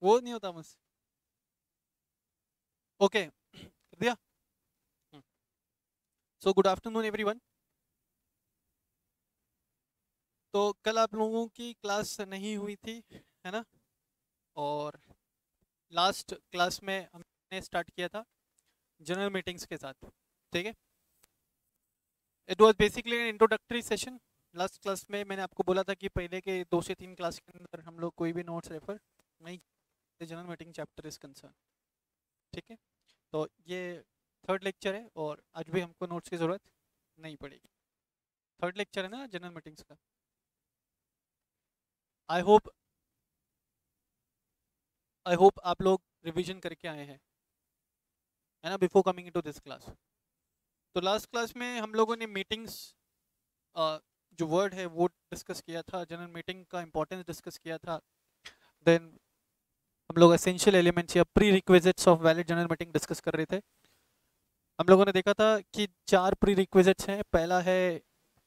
वो नहीं होता मुझसे। ओके, कर दिया। So good afternoon everyone. तो कल आप लोगों की क्लास नहीं हुई थी, है ना? और लास्ट क्लास में हमने स्टार्ट किया था जनरल मीटिंग्स के साथ, ठीक है? It was basically N introductory session. Last class में मैंने आपको बोला था कि पहले के 2 से 3 क्लास के अंदर हम लोग कोई भी नोट्स रेफर नहीं करते general meeting chapter is concern, ठीक है? तो ये थर्ड लेक्चर है और आज भी हमको नोट्स की ज़रूरत नहीं पड़ेगी। थर्ड लेक्चर है ना जनरल मीटिंग्स का। आई होप आप लोग रिवीजन करके आए हैं, है ना, before coming into this class. तो लास्ट क्लास में हम लोगों ने मीटिंग्स, जो वर्ड है वो डिस्कस किया था, जनरल मीटिंग का इंपॉर्टेंस डिस्कस किया था। देन हम लोग एसेंशियल एलिमेंट्स या pre requisites of valid general meeting discuss कर रहे थे। हम लोगों ने देखा था कि 4 प्री रिक्विजिट्स हैं। पहला है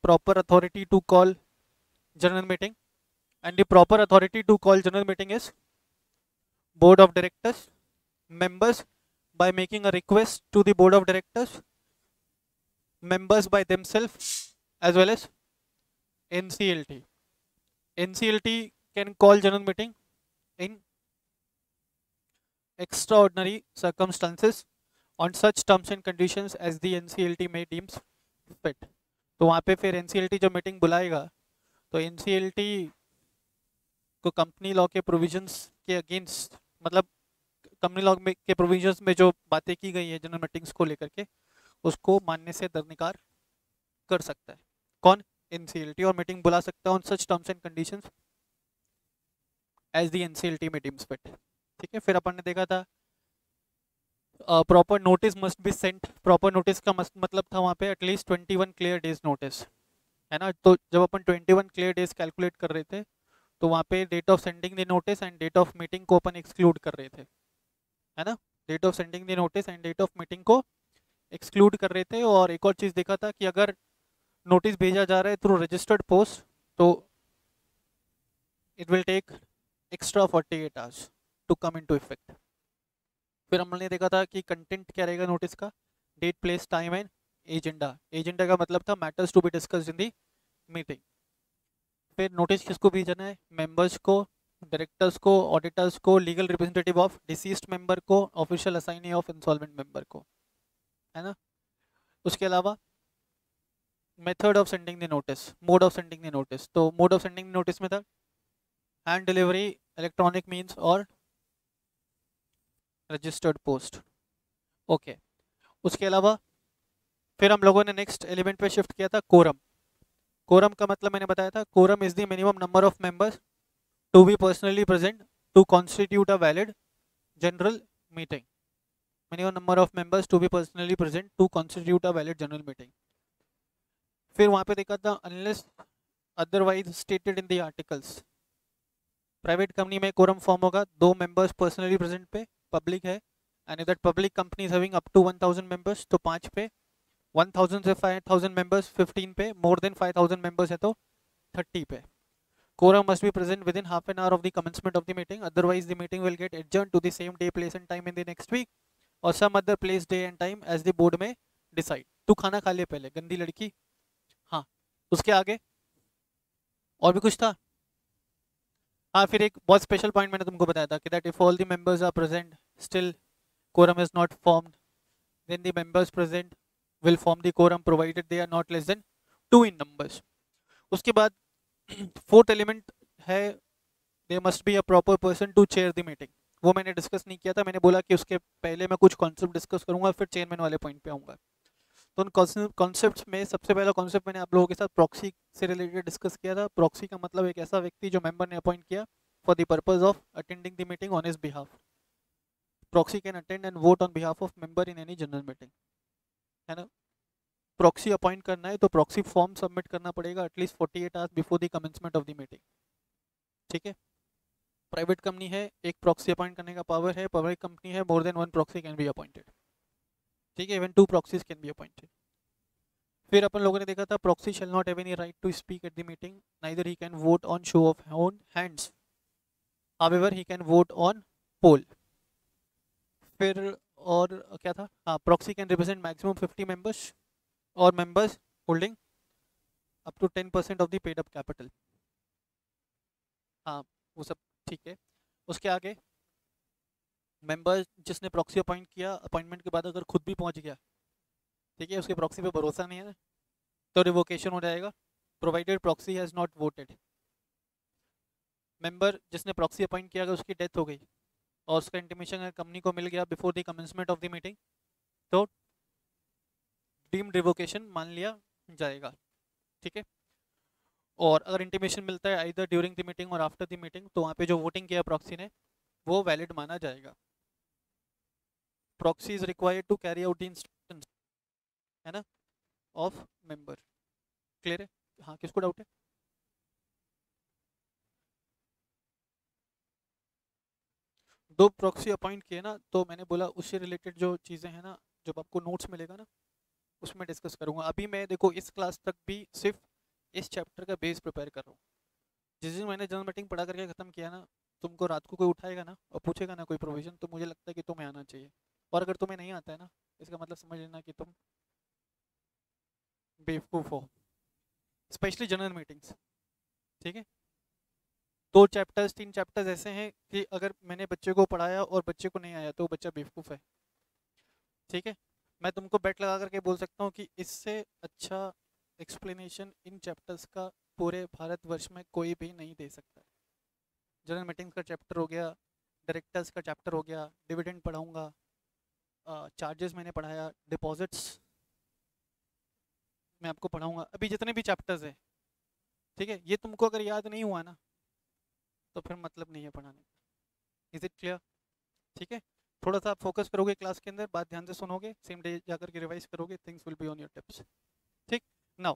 proper authority to call general meeting, and the proper authority to call general meeting is board of directors members by making a request to the board of directors, members by themselves, as well as NCLT. NCLT can call general meeting in extraordinary circumstances on such terms and conditions as the NCLT may deems fit. तो वहाँ पे फिर NCLT जो meeting बुलाएगा तो NCLT को company law के provisions के against, मतलब कंपनी लॉ के प्रोविजंस में जो बातें की गई है जनरल मीटिंग्स को लेकर के, उसको मानने से दरनिकार कर सकता है। कौन? एनसीएलटी। और मीटिंग बुला सकता है on such terms and conditions as the NCLT may deems fit, ठीक है? फिर अपन ने देखा था proper notice must be sent. Proper notice का मतलब था वहाँ पे एटलीस्ट 21 क्लियर डेज नोटिस, है ना? तो जब अपन 21 क्लियर डेज कैलकुलेट कर रहे थे तो वहाँ पे date of sending the notice and date of meeting को अपन एक्सक्लूड कर रहे थे, है ना? Date of sending the notice and date of meeting को एक्सक्लूड कर रहे थे। और एक और चीज़ देखा था कि अगर नोटिस भेजा जा रहा है थ्रू रजिस्टर्ड पोस्ट तो it will take extra 48 hours to come into effect. फिर हमने देखा था कि कंटेंट क्या रहेगा नोटिस का, date place time and agenda. Agenda का मतलब था matters to be discussed in the meeting. फिर नोटिस किसको भेजना है? मेंबर्स को, डायरेक्टर्स को, ऑडिटर्स को, legal representative of deceased member को, official assignee of insolvent member को, है ना? उसके अलावा method of sending the notice, mode of sending the notice. तो मोड ऑफ सेंडिंग नोटिस में था हैंड डिलीवरी, इलेक्ट्रॉनिक मीन्स और रजिस्टर्ड पोस्ट। ओके, उसके अलावा फिर हम लोगों ने नेक्स्ट एलिमेंट पे शिफ्ट किया था कोरम। कोरम का मतलब मैंने बताया था, quorum is the minimum number of members to be personally present to constitute a valid general meeting. Minimum number of members to be personally present to constitute a valid general meeting. फिर वहां पे देखा था unless otherwise stated in the articles. Private company में quorum form होगा 2 members personally present पे, public है, and that public company is having up to 1000 members तो 5 पे, 1000 से 5000 मेंबर्स 15 पे, मोर देन 5000 मेंबर्स है तो 30 पे। Quorum must be present within half an hour of the commencement of the meeting, otherwise the meeting will get adjourned to the same day, place and time in the next week or some other place, day and time as the board may decide. तू खाना खा ले पहले, गंदी लड़की। हाँ, उसके आगे और भी कुछ था? हाँ, फिर एक बहुत स्पेशल पॉइंट मैंने तुमको बताया था कि that if all the members are present still quorum is not formed, then the members present will form the quorum provided they are not less than 2 in numbers. उसके बाद फोर्थ एलिमेंट है there must be a proper person to chair the meeting। वो मैंने discuss नहीं किया था, मैंने बोला कि उसके पहले मैं कुछ कॉन्सेप्ट डिस्कस करूंगा फिर चेयरमैन वाले पॉइंट पे आऊंगा। तो उन कॉन्सेप्ट्स में सबसे पहला कॉन्सेप्ट मैंने आप लोगों के साथ प्रॉक्सी से रिलेटेड डिस्कस किया था। प्रॉक्सी का मतलब एक ऐसा व्यक्ति जो मेंबर ने अपॉइंट किया for the purpose of attending the meeting on his behalf. Proxy can attend and vote on behalf of member in any general meeting, है ना? प्रॉक्सी अपॉइंट करना है तो प्रॉक्सी फॉर्म सबमिट करना पड़ेगा at least 48 hours before the commencement of the meeting, ठीक है? Private company है, एक प्रॉक्सी अपॉइंट करने का पावर है। पब्लिक कंपनी है, more than 1 proxy can be appointed, ठीक है? Even 2 proxies can be appointed. फिर अपन लोगों ने देखा था proxy shall not have any right to speak at the meeting, neither he can vote on show of own hands, however he can vote on poll. फिर और क्या था, हाँ, proxy can represent maximum 50 members और members holding up to 10% of the paid up capital. हाँ, वो सब ठीक है। उसके आगे मेंबर जिसने प्रॉक्सी अपॉइंट किया, अपॉइंटमेंट के बाद अगर खुद भी पहुंच गया, ठीक है, उसके प्रॉक्सी पे भरोसा नहीं है, तो रिवोकेशन हो जाएगा, provided proxy has not voted. Member जिसने प्रॉक्सी अपॉइंट किया, अगर उसकी डेथ हो गई और उसका इंटीमेशन कंपनी को मिल गया before the commencement of the meeting, तो डीम्ड रिवोकेशन मान लिया जाएगा, ठीक है। और अगर इंटीमेशन मिलता है आइदर ड्यूरिंग द मीटिंग और आफ्टर द मीटिंग, तो वहाँ पे जो वोटिंग किया प्रॉक्सी ने वो वैलिड माना जाएगा। Proxy is required to carry out the instructions, है ना, ऑफ मेंबर। क्लियर है? हाँ, किसको डाउट है? दो प्रॉक्सी अपॉइंट किए ना, तो मैंने बोला उससे रिलेटेड जो चीज़ें हैं ना, जब आपको नोट्स मिलेगा ना उसमें डिस्कस करूंगा। अभी मैं देखो इस क्लास तक भी सिर्फ इस चैप्टर का बेस प्रिपेयर कर रहा हूँ। जिस दिन मैंने जनरल मीटिंग पढ़ा करके ख़त्म किया ना, तुमको रात को कोई उठाएगा ना और पूछेगा ना कोई प्रोविजन, तो मुझे लगता है कि तुम्हें आना चाहिए। और अगर तुम्हें नहीं आता है ना, इसका मतलब समझ लेना कि तुम बेवकूफ़ हो, स्पेशली जनरल मीटिंग्स, ठीक है। दो चैप्टर्स, तीन चैप्टर्स ऐसे हैं कि अगर मैंने बच्चे को पढ़ाया और बच्चे को नहीं आया तो वो बच्चा बेवकूफ़ है, ठीक है। मैं तुमको बेट लगा करके बोल सकता हूँ कि इससे अच्छा एक्सप्लेनेशन इन चैप्टर्स का पूरे भारतवर्ष में कोई भी नहीं दे सकता। जनरल मीटिंग्स का चैप्टर हो गया, डायरेक्टर्स का चैप्टर हो गया, डिविडेंड पढ़ाऊंगा, चार्जेस मैंने पढ़ाया, डिपॉजिट्स मैं आपको पढ़ाऊंगा, अभी जितने भी चैप्टर्स हैं, ठीक है। ये तुमको अगर याद नहीं हुआ ना, तो फिर मतलब नहीं है पढ़ाने का। Is it clear? ठीक है। थोड़ा सा आप फोकस करोगे क्लास के अंदर, बात ध्यान से सुनोगे, सेम डे जाकर के रिवाइज करोगे, things will be on your tips. ठीक। नाउ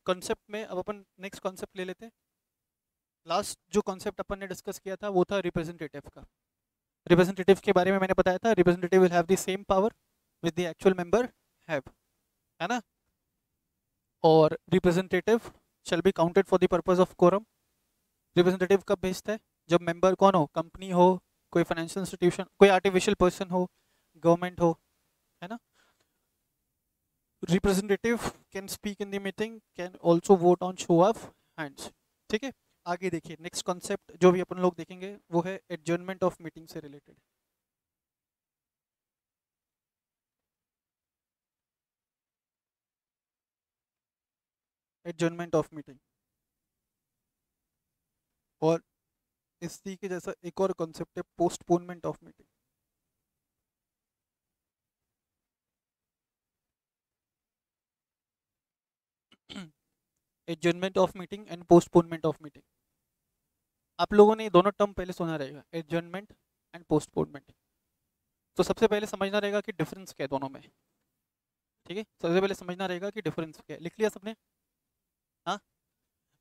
कॉन्सेप्ट में अब अपन नेक्स्ट कॉन्सेप्ट ले लेते हैं। लास्ट जो कॉन्सेप्ट अपन ने डिस्कस किया था वो था रिप्रेजेंटेटिव का। रिप्रेजेंटेटिव के बारे में मैंने बताया था, representative will have the same power with the actual member have, है ना। और representative shall be counted for the purpose of quorum. Representative कब भेजता है? जब मेंबर कौन हो? कंपनी हो, कोई फाइनेंशियल इंस्टीट्यूशन, कोई आर्टिफिशियल पर्सन हो, गवर्नमेंट हो, है ना। Representative can speak in the meeting, can also vote on show of hands, ठीक है। आगे देखिए, नेक्स्ट कॉन्सेप्ट जो भी अपन लोग देखेंगे वो है एडजर्नमेंट ऑफ मीटिंग से रिलेटेड। एडजर्नमेंट ऑफ मीटिंग, और इसी के जैसा एक और कॉन्सेप्ट है postponement of meeting. Adjournment of meeting and postponement of meeting, आप लोगों ने ये दोनों टर्म पहले सुना रहेगा, एडजर्नमेंट एंड पोस्टपोनमेंट। तो सबसे पहले समझना रहेगा कि डिफरेंस क्या है दोनों में, ठीक है। सबसे पहले समझना रहेगा कि डिफरेंस क्या है। लिख लिया सबने? हाँ।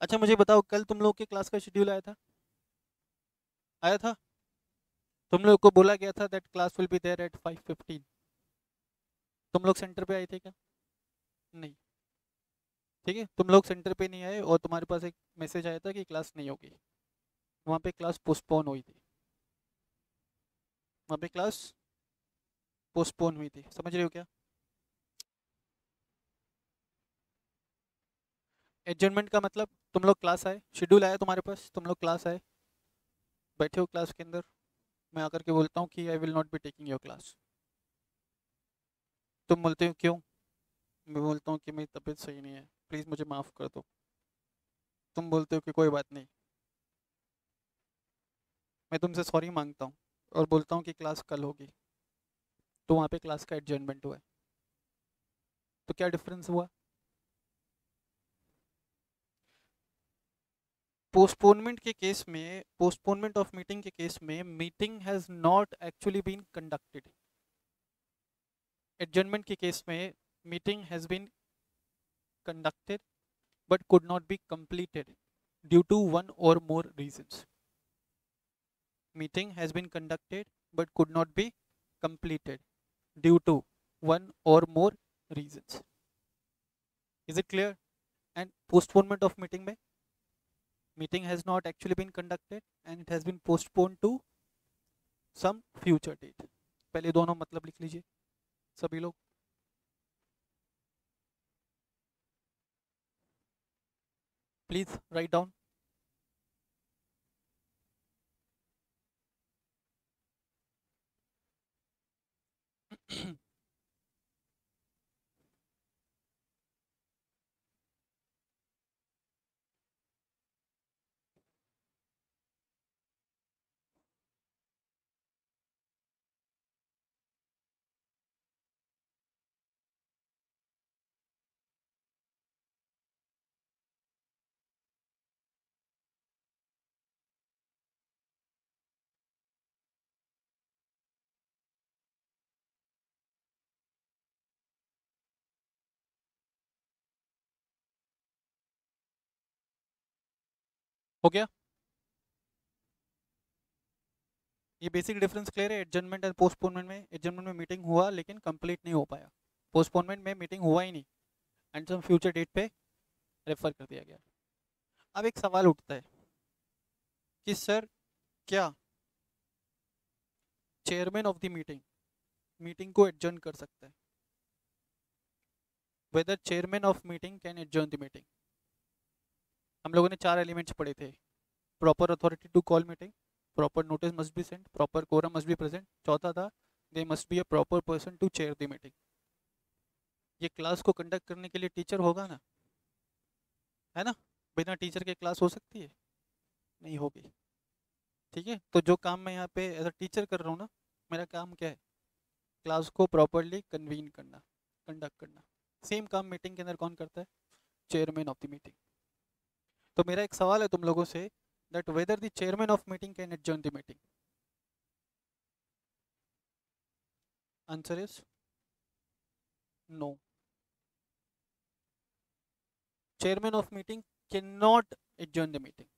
अच्छा मुझे बताओ, कल तुम लोग के क्लास का शेड्यूल आया था? आया था? तुम लोग को बोला गया था that class will be there at 5:15। तुम लोग सेंटर पे आए थे क्या? नहीं, ठीक है। तुम लोग सेंटर पे नहीं आए और तुम्हारे पास एक मैसेज आया था कि क्लास नहीं होगी। वहाँ पे क्लास पोस्टपोन हुई थी, वहाँ पे क्लास पोस्टपोन हुई थी, समझ रहे हो क्या? एडजर्नमेंट का मतलब तुम लोग क्लास आए, शेड्यूल आया तुम्हारे पास, तुम लोग क्लास आए, बैठे हो क्लास के अंदर, मैं आकर के बोलता हूँ कि I will not be taking your class. तुम बोलते हो क्यों? मैं बोलता हूँ कि मेरी तबीयत सही नहीं है, प्लीज़ मुझे माफ़ कर दो। तुम बोलते हो कि कोई बात नहीं, मैं तुमसे सॉरी मांगता हूँ और बोलता हूँ कि क्लास कल होगी, तो वहाँ पे क्लास का एडजर्नमेंट हुआ है। तो क्या डिफरेंस हुआ? पोस्टपोनमेंट के केस में, पोस्टपोनमेंट ऑफ मीटिंग के केस में, meeting has not actually been conducted. Adjournment के केस में meeting has been conducted but could not be completed due to one or more reasons. Meeting has been conducted but could not be completed due to one or more reasons. Is it clear? And postponement of meeting mein, meeting has not actually been conducted and it has been postponed to some future date. पहले दोनों मतलब लिख लीजिए सभी लोग। Please write down. हो गया? ये बेसिक डिफरेंस क्लियर है एडजर्नमेंट एंड पोस्टपोनमेंट में? एडजर्नमेंट में मीटिंग हुआ लेकिन कंप्लीट नहीं हो पाया, पोस्टपोनमेंट में मीटिंग हुआ ही नहीं एंड सम फ्यूचर डेट पे रेफर कर दिया गया। अब एक सवाल उठता है कि सर क्या चेयरमैन ऑफ द मीटिंग को एडजर्न कर सकता है? Whether chairman of meeting can adjourn the meeting. हम लोगों ने 4 एलिमेंट्स पढ़े थे। Proper authority to call meeting, proper notice must be sent, proper quorum must be present, चौथा था they must be a proper person to chair the meeting. ये class को conduct करने के लिए टीचर होगा ना, है ना? बिना टीचर के क्लास हो सकती है? नहीं होगी। ठीक है, तो जो काम मैं यहाँ पे एज अ टीचर कर रहा हूँ ना, मेरा काम क्या है? क्लास को प्रॉपरली कन्वीन करना, कंडक्ट करना। सेम काम मीटिंग के अंदर कौन करता है? Chairman of the meeting. तो मेरा एक सवाल है तुम लोगों से, that whether the chairman of meeting can adjourn the meeting. Answer is no. Chairman of meeting cannot adjourn the meeting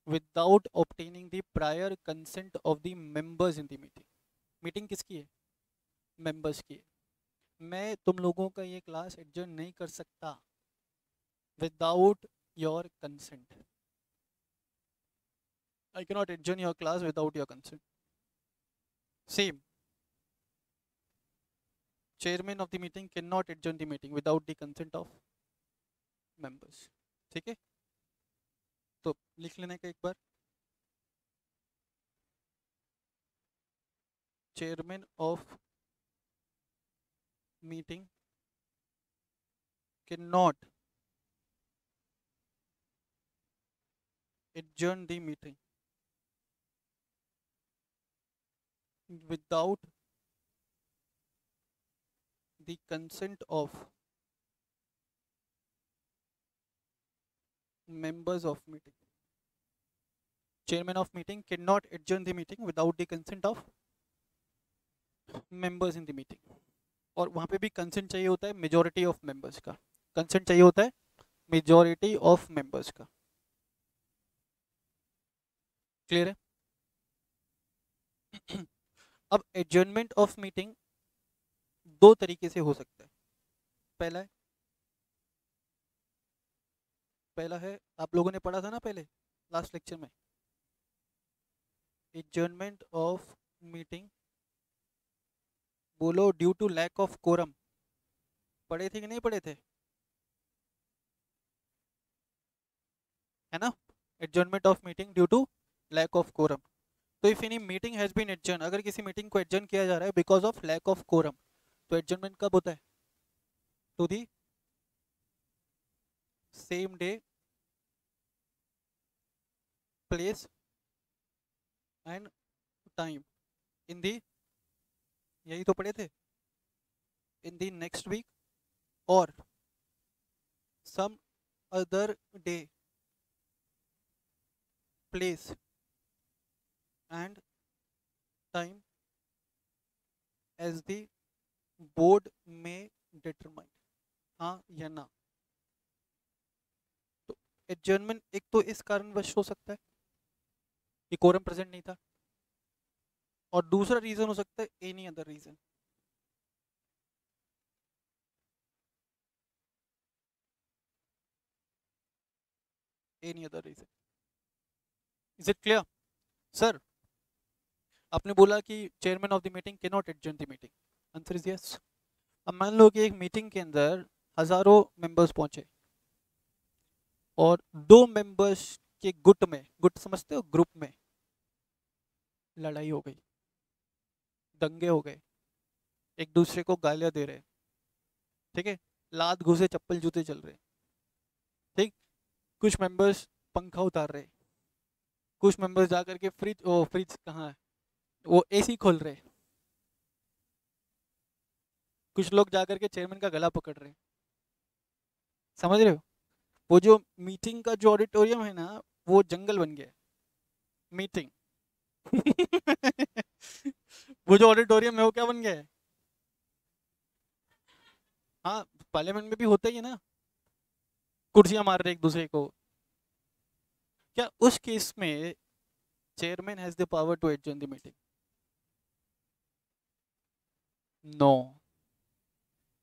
without obtaining the prior consent of the members in the meeting. Meeting किसकी है? Members की है। मैं तुम लोगों का ये class adjourn नहीं कर सकता without your consent. I can not adjourn your class without your consent. Same, chairman of the meeting can not adjourn the meeting without the consent of members. ठीक है, तो लिख लेने का एक बार, chairman of meeting can not adjourn the meeting without the consent of members of meeting. Chairman of meeting cannot adjourn the meeting without the consent of members in the meeting. और वहाँ पे भी कंसेंट चाहिए होता है majority of members का। Consent चाहिए होता है मेजॉरिटी ऑफ मेंबर्स का। क्लियर है? अब एडजर्नमेंट ऑफ मीटिंग दो तरीके से हो सकता है। पहला है, आप लोगों ने पढ़ा था ना पहले लास्ट लेक्चर में, एडजर्नमेंट ऑफ मीटिंग, बोलो due to lack of quorum. पढ़े थे कि नहीं पढ़े थे? है ना? Adjournment of meeting due to lack of quorum. तो if any meeting has been adjourn, अगर किसी मीटिंग को एडजर्न किया जा रहा है because of lack of quorum, तो एडजर्नमेंट कब होता है? To the same day, place and time in the, यही तो पढ़े थे, इन दी नेक्स्ट वीक और some other day, place and time as the board may determine. हाँ या ना? तो एडजर्नमेंट एक तो इस कारणवश हो सकता है कि कोरम प्रेजेंट नहीं था, और दूसरा रीजन हो सकता है any other reason. Any other reason. Is it clear sir? आपने बोला कि chairman of the meeting can not adjourn the meeting, answer is yes. अब मान लो कि एक मीटिंग के अंदर हजारों मेंबर्स पहुंचे और दो मेंबर्स के गुट में, गुट समझते हो, ग्रुप में लड़ाई हो गई, दंगे हो गए, एक दूसरे को गालियां दे रहे, ठीक है, लात घुसे चप्पल जूते चल रहे, ठीक, कुछ मेंबर्स पंखा उतार रहे, कुछ मेंबर्स जा करके फ्रिज कहाँ है वो एसी खोल रहे, कुछ लोग जा करके चेयरमैन का गला पकड़ रहे, समझ रहे हो? वो जो मीटिंग का जो ऑडिटोरियम है ना, वो जंगल बन गया मीटिंग। वो जो ऑडिटोरियम है वो क्या बन गया है? हाँ, पार्लियामेंट में भी होता ही है ना, कुर्सियां मार रहे एक दूसरे को। क्या उस केस में chairman has the power to adjourn the meeting? No,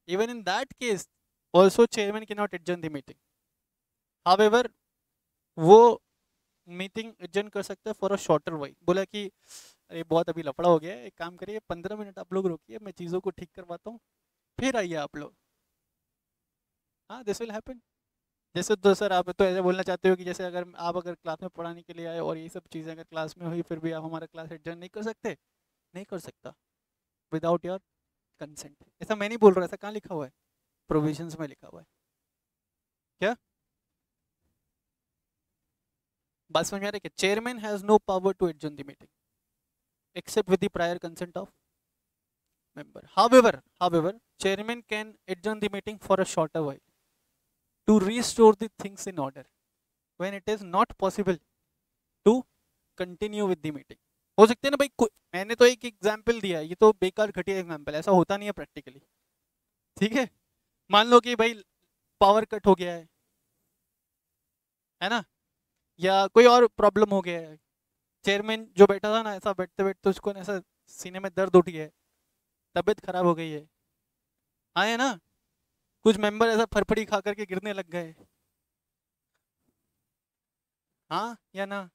even in that case also chairman cannot adjourn the meeting. However, वो मीटिंग एडजर्न कर सकता है फॉर अ शॉर्टर वाइल। बोला कि अरे बहुत अभी लफड़ा हो गया है, एक काम करिए 15 मिनट आप लोग रुकिए, मैं चीज़ों को ठीक करवाता हूँ, फिर आइए आप लोग। हाँ, दिस विल हैपन। जैसे तो सर आप तो ऐसे बोलना चाहते हो कि जैसे अगर आप अगर क्लास में पढ़ाने के लिए आए और ये सब चीज़ें अगर क्लास में हुई फिर भी आप हमारा क्लास एडजर्न नहीं कर सकते? नहीं कर सकता विदाउट योर कंसेंट। ऐसा मैं नहीं बोल रहा, ऐसा कहाँ लिखा हुआ है? प्रोविजंस में लिखा हुआ है। क्या बात समझ में आ रही है? Chairman has no power to adjourn the meeting except with the prior consent of member. However, chairman can adjourn the meeting for a shorter while to restore the things in order when it is not possible to continue with the meeting. हो सकते हैं ना भाई, मैंने तो एक example दिया, ये तो बेकार घटिया एग्जाम्पल, ऐसा होता नहीं है प्रैक्टिकली, ठीक है? मान लो कि भाई पावर कट हो गया है ना, या कोई और प्रॉब्लम हो गया है, चेयरमैन जो बैठा था ना, ऐसा बैठते बैठते उसको ना ऐसा सीने में दर्द उठ गया है, तबीयत खराब हो गई है, हाँ है ना, कुछ मेंबर ऐसा फरफड़ी खा करके गिरने लग गए, हाँ या ना?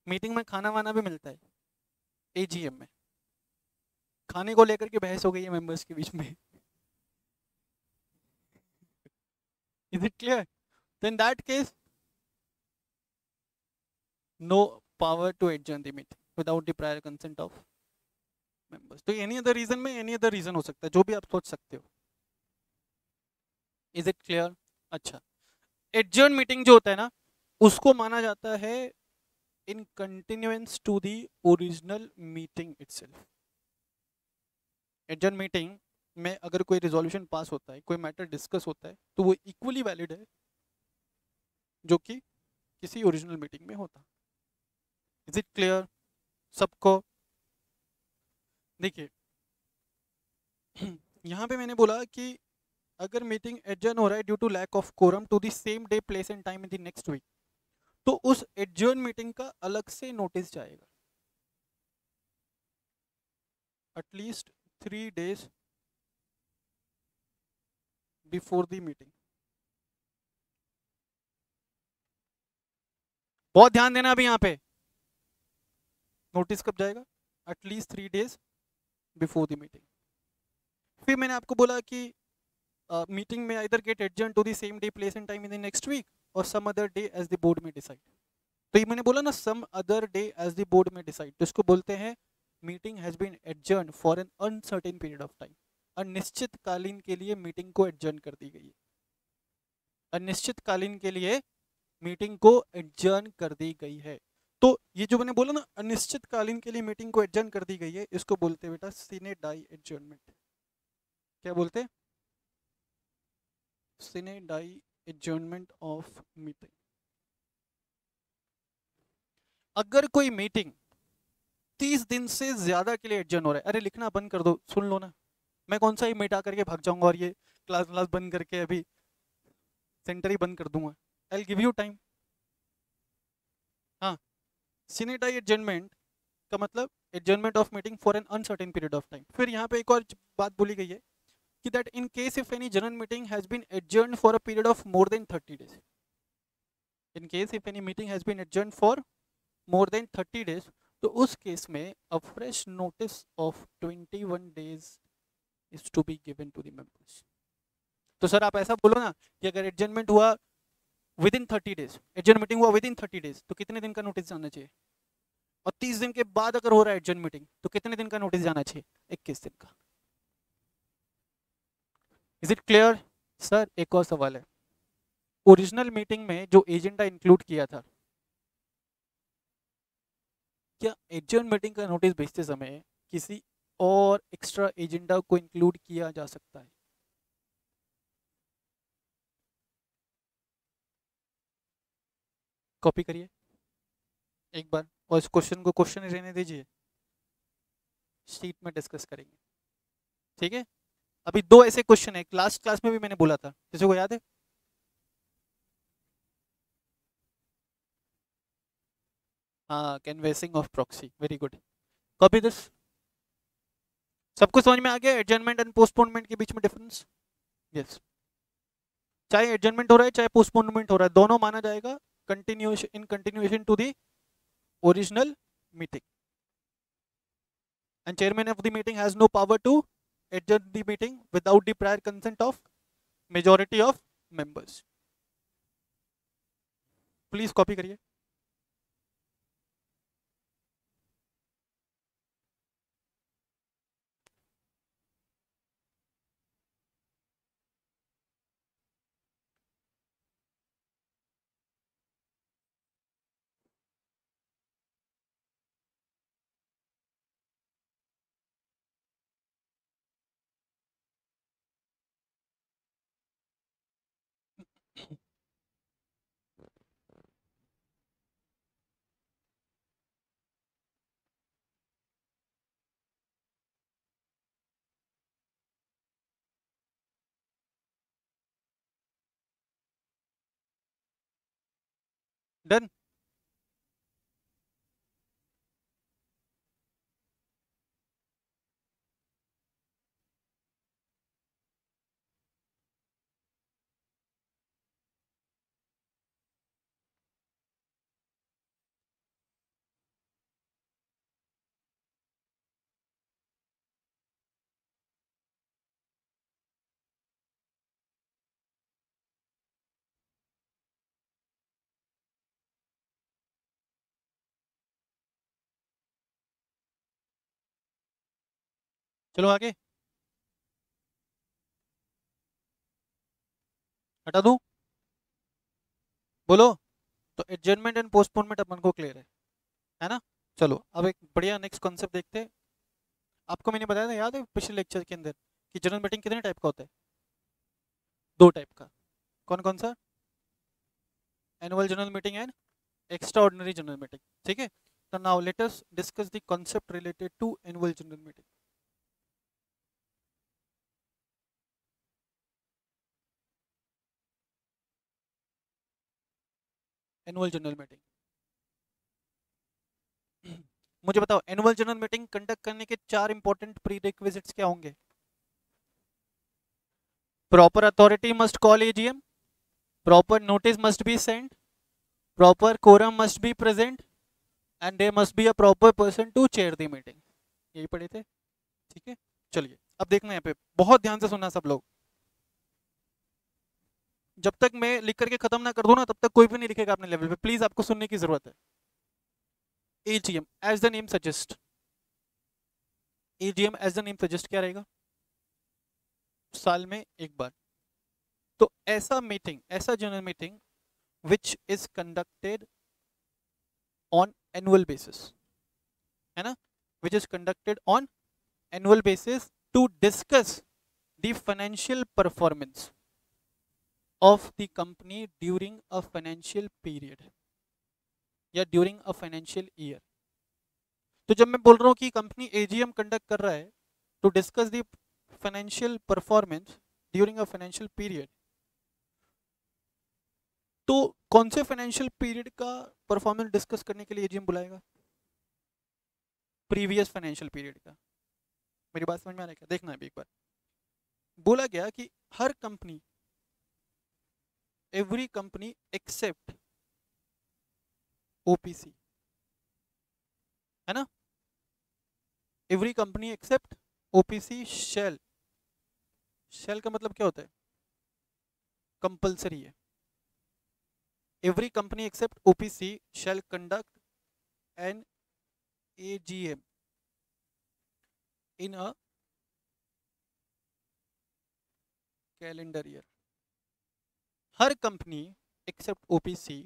मीटिंग में खाना वाना भी मिलता है, एजीएम में खाने को लेकर के बहस हो गई है मेंबर्स के बीच में। Is it clear? तो in that case no power to adjourn the meeting without the prior consent of members. तो एनी अदर रीजन में एनी अदर रीजन हो सकता है, जो भी आप सोच सकते हो। Is it clear? अच्छा, एडजर्न मीटिंग जो होता है ना, उसको माना जाता है in continuance to the original meeting itself. Adjourn meeting में अगर कोई रिजोल्यूशन पास होता है, कोई मैटर डिस्कस होता है, तो वो इक्वली वैलिड है जो कि किसी ओरिजिनल मीटिंग में होता। इज इट क्लियर सबको? देखिए यहाँ पे मैंने बोला कि अगर मीटिंग एडजर्न हो रहा है due to lack of quorum to the same day place and time in the next week, तो उस एडजर्न मीटिंग का अलग से नोटिस जाएगा at least 3 days before the meeting. बहुत ध्यान देना अभी यहाँ पे, नोटिस कब जाएगा? At least 3 days before the meeting. फिर मैंने आपको बोला कि मीटिंग में इधर get adjourn to the same day place and time in the next week और some other day as the board may decide. तो ये मैंने बोला ना, some other day as the board may decide, तो इसको बोलते हैं meeting has been adjourn for an uncertain period of time. अनिश्चित कालीन के लिए मीटिंग को एडजर्न कर दी गई है, अनिश्चित कालीन के लिए मीटिंग को एडजर्न कर दी गई है। तो ये जो मैंने बोला ना, अनिश्चित कालीन के लिए मीटिंग को एडजर्न कर दी गई है, इसको बोलते हैं बेटा सीने डाई एडजर्नमेंट। क्या बोलते हैं? सीने डाई एडजर्नमेंट ऑफ मीटिंग। अगर कोई मीटिंग 30 दिन से ज्यादा के लिए एडजर्न हो रहा है, अरे लिखना बंद कर दो, सुन लो ना, मैं कौन सा ही मिटा करके भाग जाऊंगा और ये क्लास क्लास बंद करके अभी सेंटर ही बंद कर दूंगा। I give you time. हाँ, सीनेटाई एडजर्नमेंट का मतलब adjournment of meeting for an uncertain period of time. फिर यहाँ पे एक और बात बोली गई है कि that in case if any general meeting has been adjourn for a period of more than 30 days, in case if any meeting has been adjourn for more than 30 days, तो उस केस में a fresh notice of 21 days is to be given to the members. तो sir आप ऐसा बोलो ना कि अगर एडजमेंट हुआ within 30 days, adjourn meeting हुआ विद इन 30 डेज, तो कितने दिन का नोटिस जाना चाहिए? और 30 दिन के बाद अगर हो रहा है एडजन मीटिंग तो कितने दिन का नोटिस जाना चाहिए? 21 दिन का। Is it clear? सर एक और सवाल है, ओरिजिनल मीटिंग में जो एजेंडा इंक्लूड किया था, क्या एडजर्न मीटिंग का नोटिस भेजते समय किसी और एक्स्ट्रा एजेंडा को इंक्लूड किया जा सकता है? कॉपी करिए एक बार और इस क्वेश्चन को क्वेश्चन ही रहने दीजिए, शीट में डिस्कस करेंगे, ठीक है? अभी दो ऐसे क्वेश्चन है, लास्ट क्लास में भी मैंने बोला था, किसी को याद है? हाँ, canvassing of proxy, very good. Copy this. सबको समझ में आ गया एडजर्नमेंट एंड पोस्टपोनमेंट के बीच में डिफरेंस? यस। चाहे एडजर्नमेंट हो रहा है चाहे पोस्टपोनमेंट हो रहा है, दोनों माना जाएगा continuation, in continuation to the original meeting, and chairman of the meeting has no power to adjourn the meeting without the prior consent of majority of members. Please copy करिए। डन। चलो आगे, हटा दूं? बोलो। तो एडजर्नमेंट एंड पोस्टपोनमेंट अपन को clear है ना? चलो अब एक बढ़िया नेक्स्ट कॉन्सेप्ट देखते हैं। आपको मैंने बताया था, याद है पिछले लेक्चर के अंदर, कि जनरल मीटिंग कितने टाइप का होता है? दो टाइप का। कौन कौन सा? Annual general meeting and extraordinary general meeting, ठीक है? तो now let us discuss the concept related to annual general meeting. Annual general meeting, मुझे बताओ एनुअल जनरल मीटिंग कंडक्ट करने के चार इंपॉर्टेंट प्रीरिक्विजिट्स क्या होंगे? Proper authority must call AGM, proper notice must be sent, proper quorum must be present, and there must be a proper person to chair the meeting. यही पढ़े थे, ठीक है? चलिए अब देखना यहाँ पे, बहुत ध्यान से सुनना सब लोग। जब तक मैं लिख करके खत्म ना कर दूं ना, तब तक कोई भी नहीं लिखेगा अपने लेवल पे, प्लीज आपको सुनने की जरूरत है। AGM as the name suggest, AGM as the name suggest क्या रहेगा? साल में एक बार। तो ऐसा मीटिंग, ऐसा general meeting which is conducted on annual basis, है ना? Which is conducted on annual basis to discuss the financial performance of the company during a financial period या ड्यूरिंग अ फाइनेंशियल ईयर। तो जब मैं बोल रहा हूँ कि कंपनी एजीएम कंडक्ट कर रहा है to discuss the financial performance during a financial period, तो कौन से फाइनेंशियल पीरियड का परफॉर्मेंस डिस्कस करने के लिए एजीएम बुलाएगा? प्रीवियस फाइनेंशियल पीरियड का। मेरी बात समझ में आ रहा है क्या? देखना है एक बार। बोला गया कि हर company, every company except OPC, है ना। Every company except OPC shall, shall का मतलब क्या होता है, कंपल्सरी है। Every company except OPC shall conduct an AGM in a calendar year. हर कंपनी एक्सेप्ट ओपीसी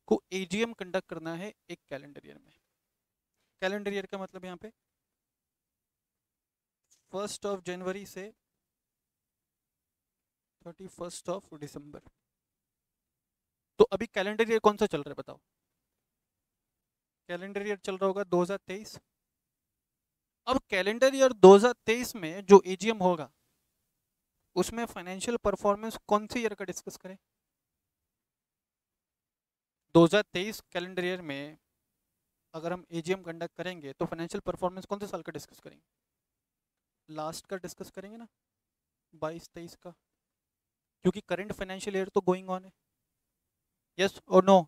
को एजीएम कंडक्ट करना है एक कैलेंडर ईयर में। कैलेंडर ईयर का मतलब यहाँ पे 1 जनवरी से 31 दिसंबर। तो अभी कैलेंडर ईयर कौन सा चल रहा है बताओ, कैलेंडर ईयर चल रहा होगा 2023। अब कैलेंडर ईयर 2023 में जो एजीएम होगा उसमें फाइनेंशियल परफॉर्मेंस कौन सी ईयर का डिस्कस करें। 2023 कैलेंडर ईयर में अगर हम एजीएम कंडक्ट करेंगे तो फाइनेंशियल परफॉर्मेंस कौन से साल का डिस्कस करेंगे, लास्ट का डिस्कस करेंगे ना, 22-23 का, क्योंकि करंट फाइनेंशियल ईयर तो गोइंग ऑन है। यस और नो।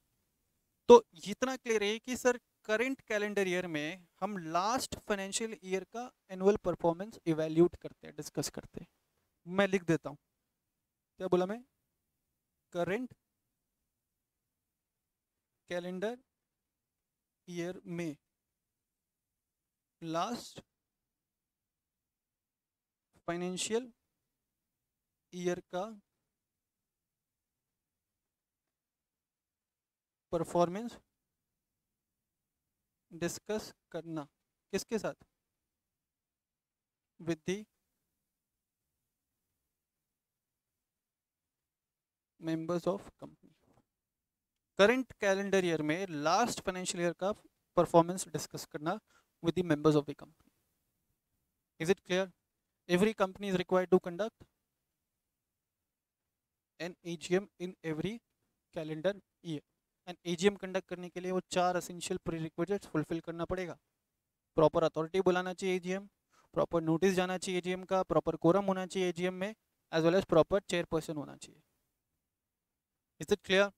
तो इतना क्लियर है कि सर करंट कैलेंडर ईयर में हम लास्ट फाइनेंशियल ईयर का एनुअल परफॉर्मेंस इवैल्यूएट करते हैं, डिस्कस करते हैं। मैं लिख देता हूं, क्या बोला मैं, करंट कैलेंडर ईयर में लास्ट फाइनेंशियल ईयर का परफॉर्मेंस डिस्कस करना, किसके साथ, with the members of company. Current calendar year में लास्ट फाइनेंशियल ईयर का परफॉर्मेंस डिस्कस करना with the members of the company. Is it clear? Every company is required to conduct an AGM in every calendar year. And AGM conduct करने के लिए वो 4 essential prerequisites fulfill करना पड़ेगा। Proper authority बुलाना चाहिए AGM, proper notice जाना चाहिए AGM का, प्रॉपर कोरम होना चाहिए AGM में, as well as proper chairperson होना चाहिए। Is it clear?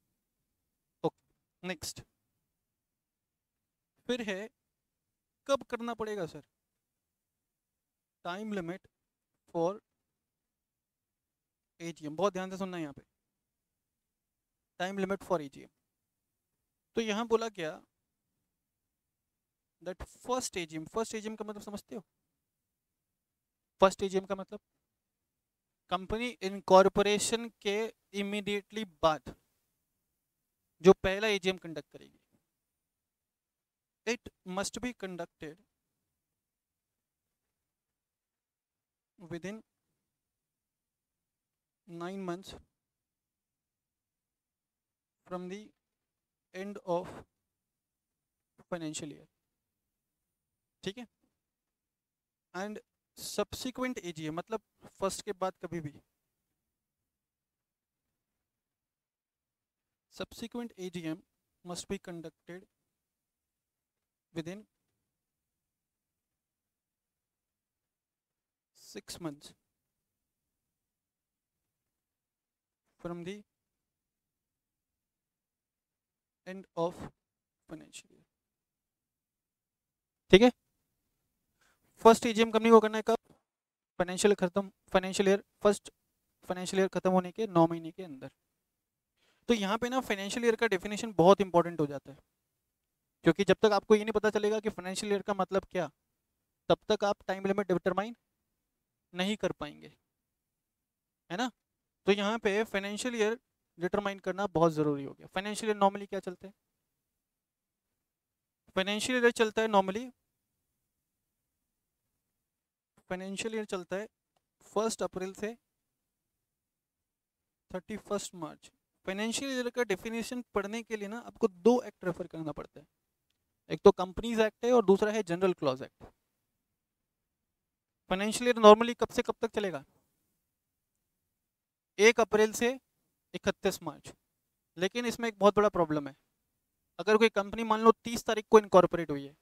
Okay next. फिर है कब करना पड़ेगा sir, time limit for AGM. बहुत ध्यान से सुनना है यहाँ पे, टाइम लिमिट फॉर एजीएम। तो यहाँ बोला क्या, that first AGM, first AGM का मतलब समझते हो, फर्स्ट एजीएम का मतलब कंपनी इनकॉर्पोरेशन के इमीडिएटली बाद जो पहला एजीएम कंडक्ट करेगी, it must be conducted within 9 months from the end of financial year, ठीक है। एंड सब्सिक्वेंट एजीएम मतलब फर्स्ट के बाद कभी भी, subsequent AGM must be conducted within 6 months from the end of financial year, ठीक है। फर्स्ट एजीएम कंपनी को करना है कब, फाइनेंशियल खत्म, financial year, first financial year खत्म होने के 9 महीने के अंदर। तो यहाँ पे ना फाइनेंशियल ईयर का डेफिनेशन बहुत इंपॉर्टेंट हो जाता है, क्योंकि जब तक आपको ये नहीं पता चलेगा कि फाइनेंशियल ईयर का मतलब क्या, तब तक आप टाइम लिमिट डिटरमाइन नहीं कर पाएंगे, है ना। तो यहाँ पे फाइनेंशियल ईयर डिटरमाइन करना बहुत ज़रूरी हो गया। फाइनेंशियल ईयर नॉर्मली क्या चलता है, फाइनेंशियल ईयर चलता है नॉर्मली, फाइनेंशियल ईयर चलता है 1 अप्रैल से 31 मार्च। फाइनेंशियल ईयर का डेफिनेशन पढ़ने के लिए ना आपको 2 एक्ट रेफर करना पड़ता है, एक तो कंपनीज एक्ट है और दूसरा है general clause act. Financial year normally कब से कब तक चलेगा, 1 अप्रैल से 31 मार्च। लेकिन इसमें एक बहुत बड़ा प्रॉब्लम है, अगर कोई कंपनी मान लो 30 तारीख को इनकॉर्पोरेट हुई है,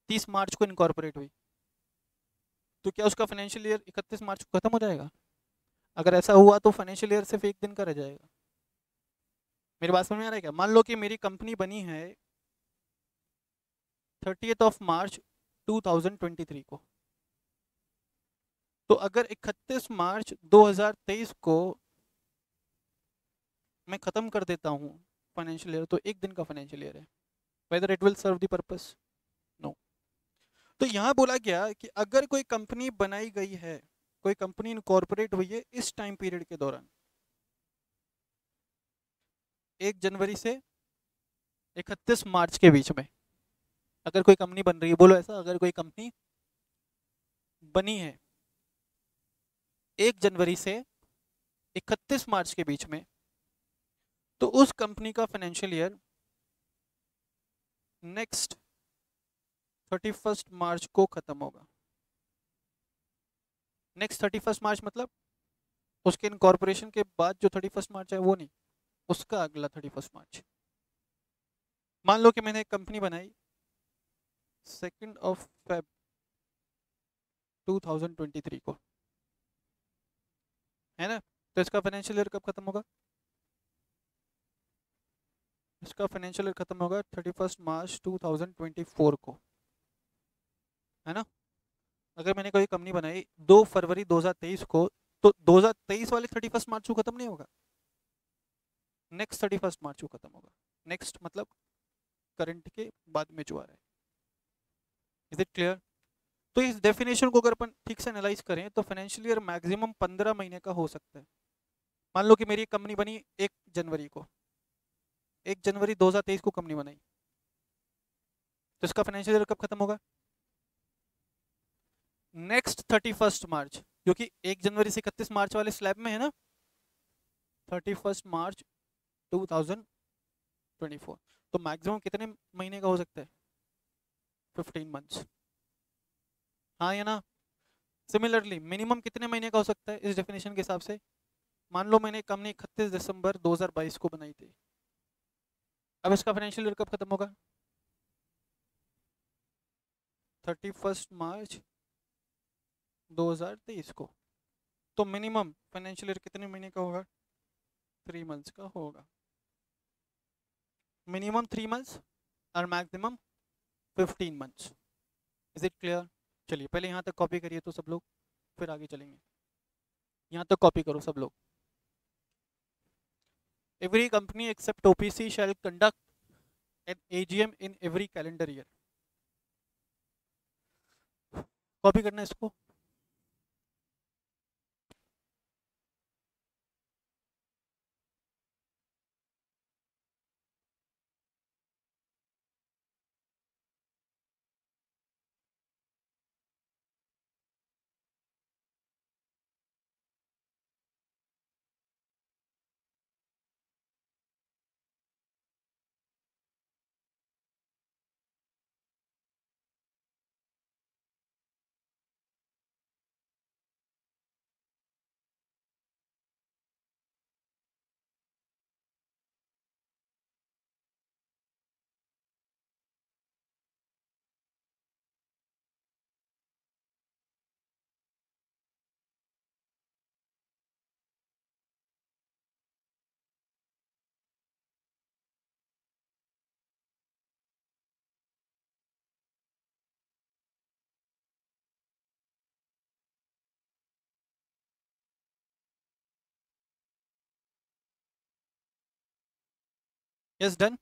30 मार्च को इनकॉर्पोरेट हुई, तो क्या उसका फाइनेंशियल ईयर 31 मार्च को खत्म हो जाएगा? अगर ऐसा हुआ तो फाइनेंशियल ईयर सिर्फ 1 दिन का रह जाएगा। मेरी बात समझ में आ रहा है क्या? मान लो कि मेरी कंपनी बनी है 30 मार्च 2023 को। तो अगर 31 मार्च 2023 को मैं ख़त्म कर देता हूँ फाइनेंशियल ईयर, तो एक दिन का फाइनेंशियल ईयर है। Whether it will serve the purpose, no. तो यहाँ बोला गया कि अगर कोई कंपनी बनाई गई है, कोई कंपनी इनकॉर्पोरेट हुई है इस टाइम पीरियड के दौरान, 1 जनवरी से 31 मार्च के बीच में, अगर कोई कंपनी बन रही है, बोलो ऐसा, अगर कोई कंपनी बनी है 1 जनवरी से 31 मार्च के बीच में, तो उस कंपनी का फाइनेंशियल ईयर नेक्स्ट 31 मार्च को खत्म होगा। नेक्स्ट 31 मार्च मतलब उसके इनकॉर्पोरेशन के बाद जो 31 मार्च है वो नहीं, उसका अगला 31 मार्च। मान लो कि मैंने एक कंपनी बनाई 2 Feb 2023 को, है ना, तो इसका फाइनेंशियल ईयर कब खत्म होगा? इसका फाइनेंशियल ईयर खत्म होगा 31 मार्च 2024 को, है ना। अगर मैंने कोई कंपनी बनाई 2 फरवरी 2023 को, तो 2023 वाले 31 मार्च को खत्म नहीं होगा, नेक्स्ट 31 मार्च को खत्म होगा। नेक्स्ट मतलब करंट के बाद में जो आ रहा है। Is it clear? तो इस डेफिनेशन को अगर अपन ठीक से एनालाइज करें तो फाइनेंशियल ईयर मैक्सिमम 15 महीने का हो सकता है। मान लो कि मेरी कंपनी बनी 1 जनवरी को, 1 जनवरी 2023 को कंपनी बनाई, तो इसका फाइनेंशियल ईयर कब खत्म होगा? नेक्स्ट 31 मार्च, क्योंकि 1 जनवरी से 31 मार्च वाले स्लैब में है ना, 31 मार्च 2024। तो मैक्सिमम कितने महीने का हो सकता है? 15 मंथ्स, हाँ या ना। सिमिलरली मिनिमम कितने महीने का हो सकता है इस डेफिनेशन के हिसाब से? मान लो मैंने कंपनी 31 दिसंबर 2022 को बनाई थी, अब इसका फाइनेंशियल ईयर कब खत्म होगा? 31 मार्च 2023 को। तो मिनिमम फाइनेंशियल ईयर कितने महीने का होगा? 3 मंथ्स का होगा। मिनिमम 3 मंथ्स और maximum 15 months. Is it clear? चलिए पहले यहाँ तक कॉपी करिए तो सब लोग, फिर आगे चलेंगे। यहाँ तक कॉपी करो सब लोग। Every company except OPC shall conduct an AGM in every calendar year. Copy करना है इसको। Yes done.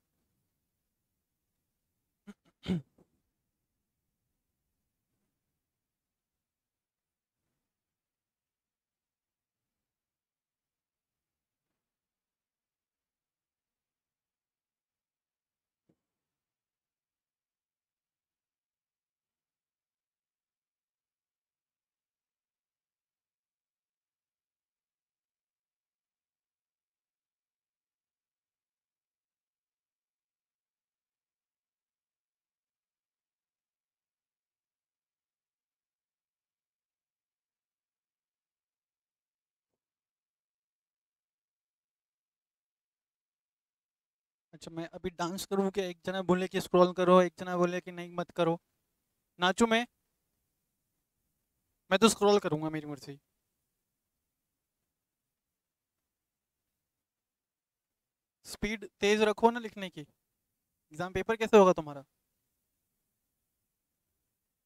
अच्छा मैं अभी डांस करूँ क्या? एक जना बोले कि स्क्रॉल करो, एक जना बोले कि नहीं मत करो। नाचू मैं तो स्क्रॉल करूंगा मेरी मर्जी। स्पीड तेज रखो ना लिखने की। एग्जाम पेपर कैसे होगा तुम्हारा?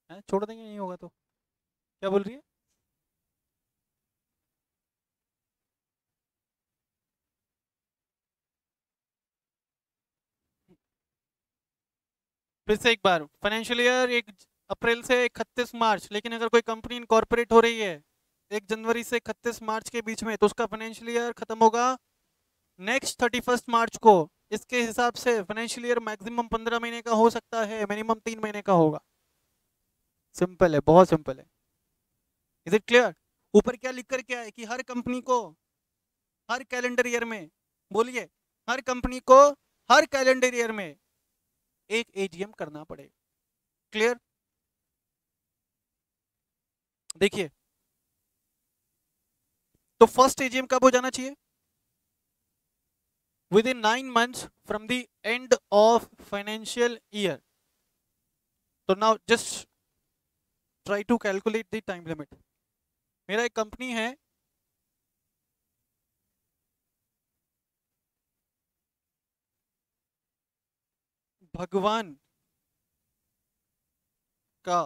है, छोड़ देंगे नहीं होगा तो। क्या बोल रही है? फिर से एक बार, फाइनेंशियल ईयर 1 अप्रैल से 31 मार्च, लेकिन अगर कोई कंपनी इनकॉर्पोरेट हो रही है 1 जनवरी से 31 मार्च के बीच में, तो उसका फाइनेंशियल ईयर खत्म होगा नेक्स्ट 31 मार्च को। इसके हिसाब से फाइनेंशियल ईयर मैक्सिमम 15 महीने का हो सकता है, मिनिमम 3 महीने का होगा। सिंपल है, बहुत सिंपल है। Is it clear? ऊपर क्या लिख कर क्या है कि हर कंपनी को हर कैलेंडर ईयर में, बोलिए, हर कंपनी को हर कैलेंडर ईयर में एक एजीएम करना पड़ेगा। क्लियर? देखिए, तो फर्स्ट एजीएम कब हो जाना चाहिए? within 9 months from the end of financial year. So now just try to calculate the time limit. मेरा एक कंपनी है, भगवान का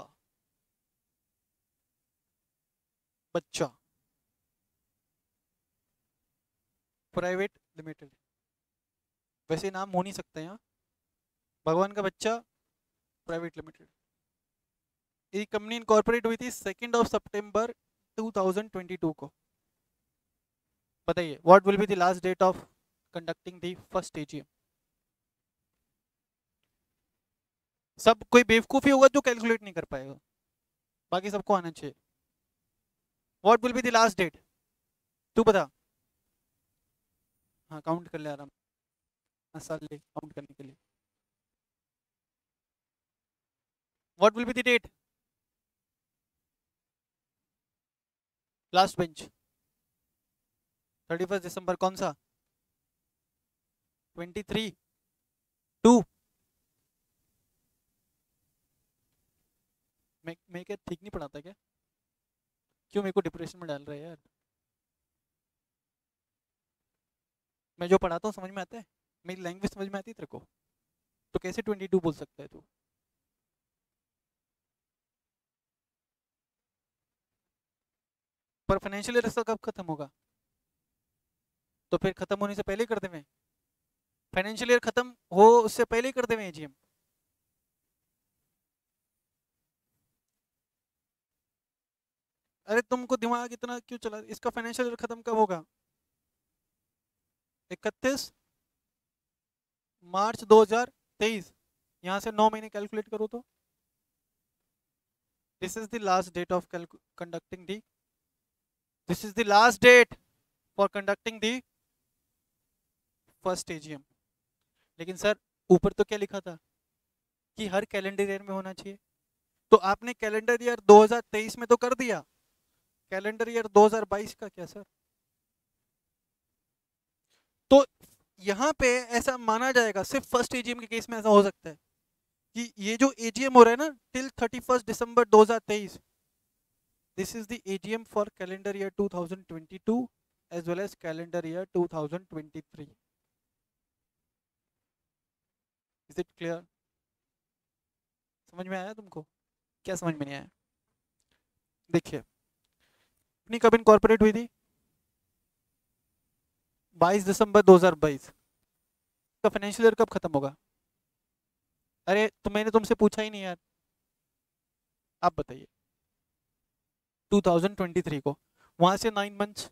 बच्चा प्राइवेट लिमिटेड, वैसे नाम हो नहीं सकता यहाँ, भगवान का बच्चा प्राइवेट लिमिटेड। ये कंपनी इनकॉर्पोरेट हुई थी 2 सितंबर 2022 को। बताइए, what will be the last date of conducting the first AGM? सब कोई बेवकूफ ही होगा जो कैलकुलेट नहीं कर पाएगा, बाकी सबको आना चाहिए। What will be the last date? तू बता। हाँ, काउंट कर ले आराम, साल ले काउंट करने के लिए। What will be the date? Last bench 31 दिसंबर, कौन सा? 23 2। मैं क्या ठीक नहीं पढ़ाता क्या? क्यों मेरे को डिप्रेशन में डाल रहा है यार? मैं जो पढ़ाता हूँ समझ में आता है, मेरी लैंग्वेज समझ में आती है तेरे को, तो कैसे 22 बोल सकता है तू? पर फाइनेंशियल ईयर कब खत्म होगा? तो फिर खत्म होने से पहले ही कर देवे, फाइनेंशियल ईयर खत्म हो उससे पहले ही कर देवे एजीएम। अरे तुमको दिमाग इतना क्यों चला? इसका फाइनेंशियल ईयर खत्म कब होगा? 31 मार्च 2023। यहाँ से 9 महीने कैलकुलेट करो तो this is the last date of conducting the this is the last date for conducting the first AGM. लेकिन सर, ऊपर तो क्या लिखा था कि हर कैलेंडर ईयर में होना चाहिए, तो आपने कैलेंडर ईयर 2023 में तो कर दिया, कैलेंडर ईयर 2022 का क्या सर? तो यहाँ पे ऐसा माना जाएगा, सिर्फ फर्स्ट एजीएम के केस में ऐसा हो सकता है कि ये जो एजीएम हो रहा है ना टिल 31 दिसंबर 2023, this is the AGM for calendar year 2022 as well as calendar year 2023। Is it clear? समझ में आया तुमको? क्या समझ में नहीं आया? देखिए, अपनी कब इनकॉर्पोरेट हुई थी? 22 दिसंबर 2022 का फाइनेंशियल ईयर कब खत्म होगा? अरे तो मैंने तुमसे पूछा ही नहीं यार, आप बताइए। 2023 को, वहां से 9 मंथ्स,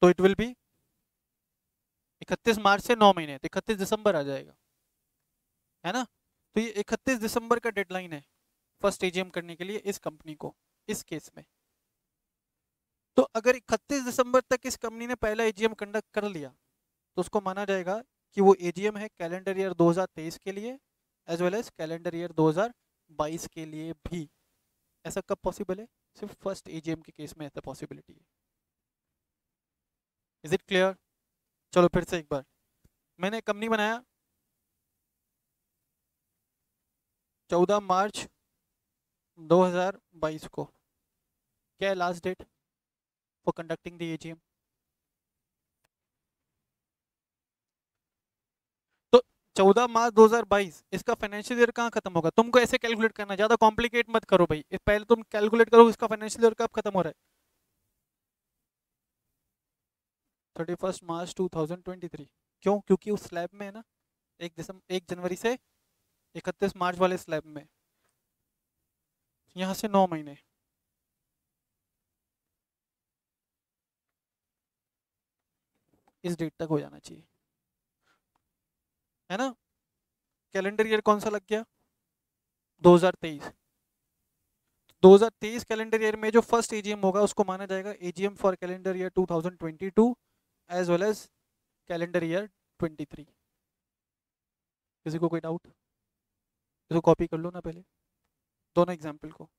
तो इट विल बी 31 मार्च से 9 महीने, तो 31 दिसंबर आ जाएगा, है ना? तो ये 31 दिसंबर का डेडलाइन है फर्स्ट एजीएम करने के लिए इस कंपनी को, इस केस में। तो अगर 31 दिसंबर तक इस कंपनी ने पहला एजीएम कंडक्ट कर लिया, तो उसको माना जाएगा कि वो एजीएम है कैलेंडर ईयर 2023 के लिए as well as calendar year 2022 के लिए भी। ऐसा कब पॉसिबल है? सिर्फ फर्स्ट एजीएम के केस में ऐसा पॉसिबिलिटी है। Is it clear? चलो फिर से एक बार, मैंने कंपनी बनाया 14 मार्च 2022 को, क्या है last date for conducting the AGM? तो 14 मार्च 2022, इसका फाइनेंशियल ईयर कहाँ खत्म होगा? तुमको ऐसे कैलकुलेट करना है, ज्यादा कॉम्प्लिकेट मत करो भाई, पहले तुम कैलकुलेट करो इसका फाइनेंशियल ईयर कब खत्म हो रहा है। 31 मार्च 2023। क्यों? क्योंकि उस स्लैब में है ना, 1 जनवरी से 31 मार्च वाले स्लैब में, यहाँ से 9 महीने। इस डेट तक हो जाना चाहिए, है ना। कैलेंडर ईयर कौन सा लग गया? 2023। 2023 कैलेंडर ईयर में जो फर्स्ट एजीएम होगा उसको माना जाएगा AGM for calendar year 2022 as well as calendar year 23। किसी को कोई डाउट? इसको कॉपी कर लो ना पहले, दोनों एग्जाम्पल को।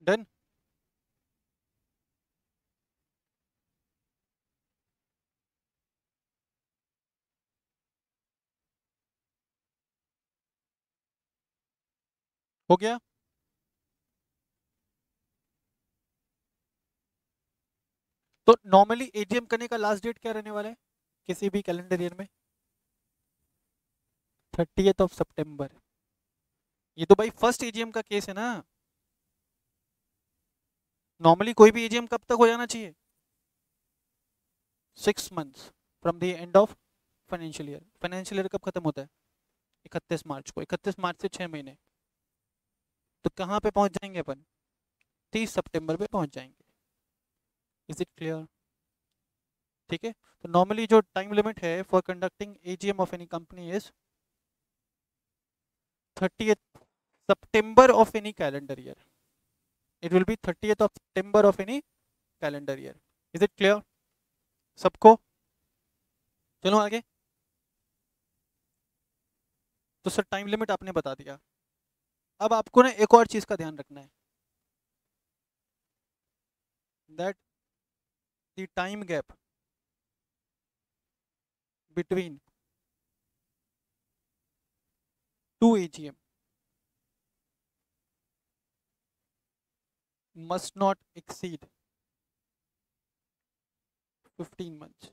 डन। हो गया। तो नॉर्मली एजीएम करने का लास्ट डेट क्या रहने वाला है किसी भी कैलेंडर ईयर में? 30 सितंबर। ये तो भाई फर्स्ट एजीएम का केस है ना। नॉर्मली कोई भी एजीएम कब तक हो जाना चाहिए? 6 months from the end of financial year. Financial year कब खत्म होता है? 31 मार्च को। 31 मार्च से 6 महीने। तो कहाँ पे पहुंच जाएंगे अपन? 30 सितंबर पे पहुंच जाएंगे। Is it clear? ठीक है। तो नॉर्मली जो टाइम लिमिट है for conducting AGM of any company is 30 September of any calendar year. It will be 30 September of any calendar year. Is it clear सबको? चलो आगे। तो सर टाइम लिमिट आपने बता दिया। अब आपको ना एक और चीज का ध्यान रखना है, that the time gap between two AGM must not exceed 15 months.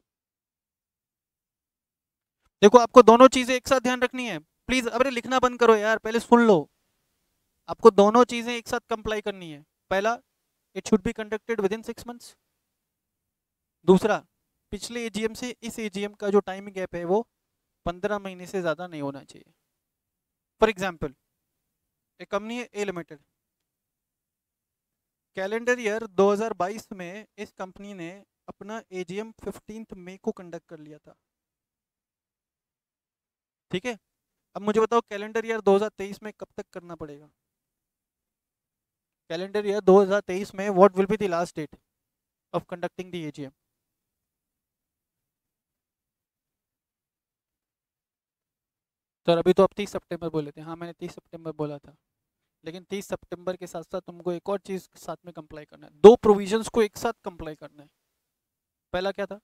देखो आपको दोनों चीजें एक साथ ध्यान रखनी है। प्लीज अरे लिखना बंद करो यार, पहले सुन लो। आपको दोनों चीजें एक साथ कंप्लाई करनी है। पहला, it should be conducted with in 6 months. दूसरा, पिछले एजीएम से इस एजीएम का जो टाइम गैप है वो 15 महीने से ज्यादा नहीं होना चाहिए। फॉर एग्जाम्पल, एक कंपनी है ए लिमिटेड। कैलेंडर ईयर 2022 में इस कंपनी ने अपना एजीएम 15 मई को कंडक्ट कर लिया था। ठीक है। अब मुझे बताओ कैलेंडर ईयर 2023 में कब तक करना पड़ेगा? कैलेंडर ईयर 2023 में what will be the last date of conducting the AGM? Sir अभी तो आप 30 सितंबर बोले थे। हाँ मैंने 30 सितंबर बोला था, लेकिन 30 सितंबर के साथ साथ तुमको एक और चीज साथ में कंप्लाई करना है। दो प्रोविजंस को एक साथ कंप्लाई करना है। पहला क्या था?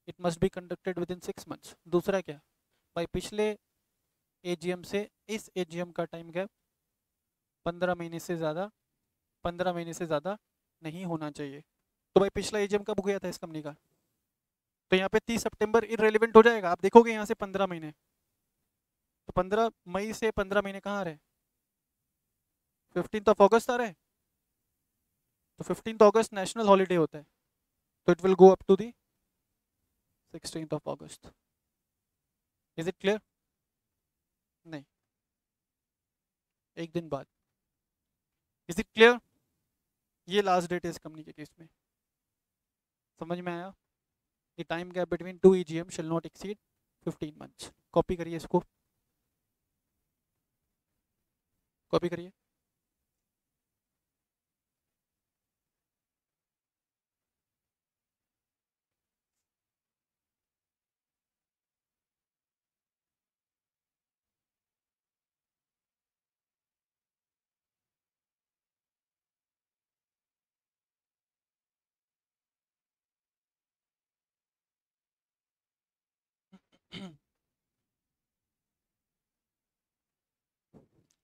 It must be conducted with in 6 months. दूसरा क्या? भाई पिछले एजीएम से इस एजीएम का टाइम गैप 15 महीने से ज़्यादा 15 महीने से ज़्यादा नहीं होना चाहिए। तो भाई पिछला एजीएम कब गया था इस कंपनी का? तो यहाँ पे 30 सितंबर इरेलीवेंट हो जाएगा। आप देखोगे यहाँ से 15 महीने, तो 15 मई से 15 महीने कहाँ आ रहे? 15 अगस्त आ रहे हैं। तो 15 अगस्त नेशनल हॉलीडे होता है, तो it will go up to the 16th of August. Is it clear? नहीं, एक दिन बाद. Is it clear? ये लास्ट डेट है इस कंपनी के केस में. समझ में आया? The time gap between two EGM shall not exceed 15 months. Copy करिए इसको, कॉपी करिए.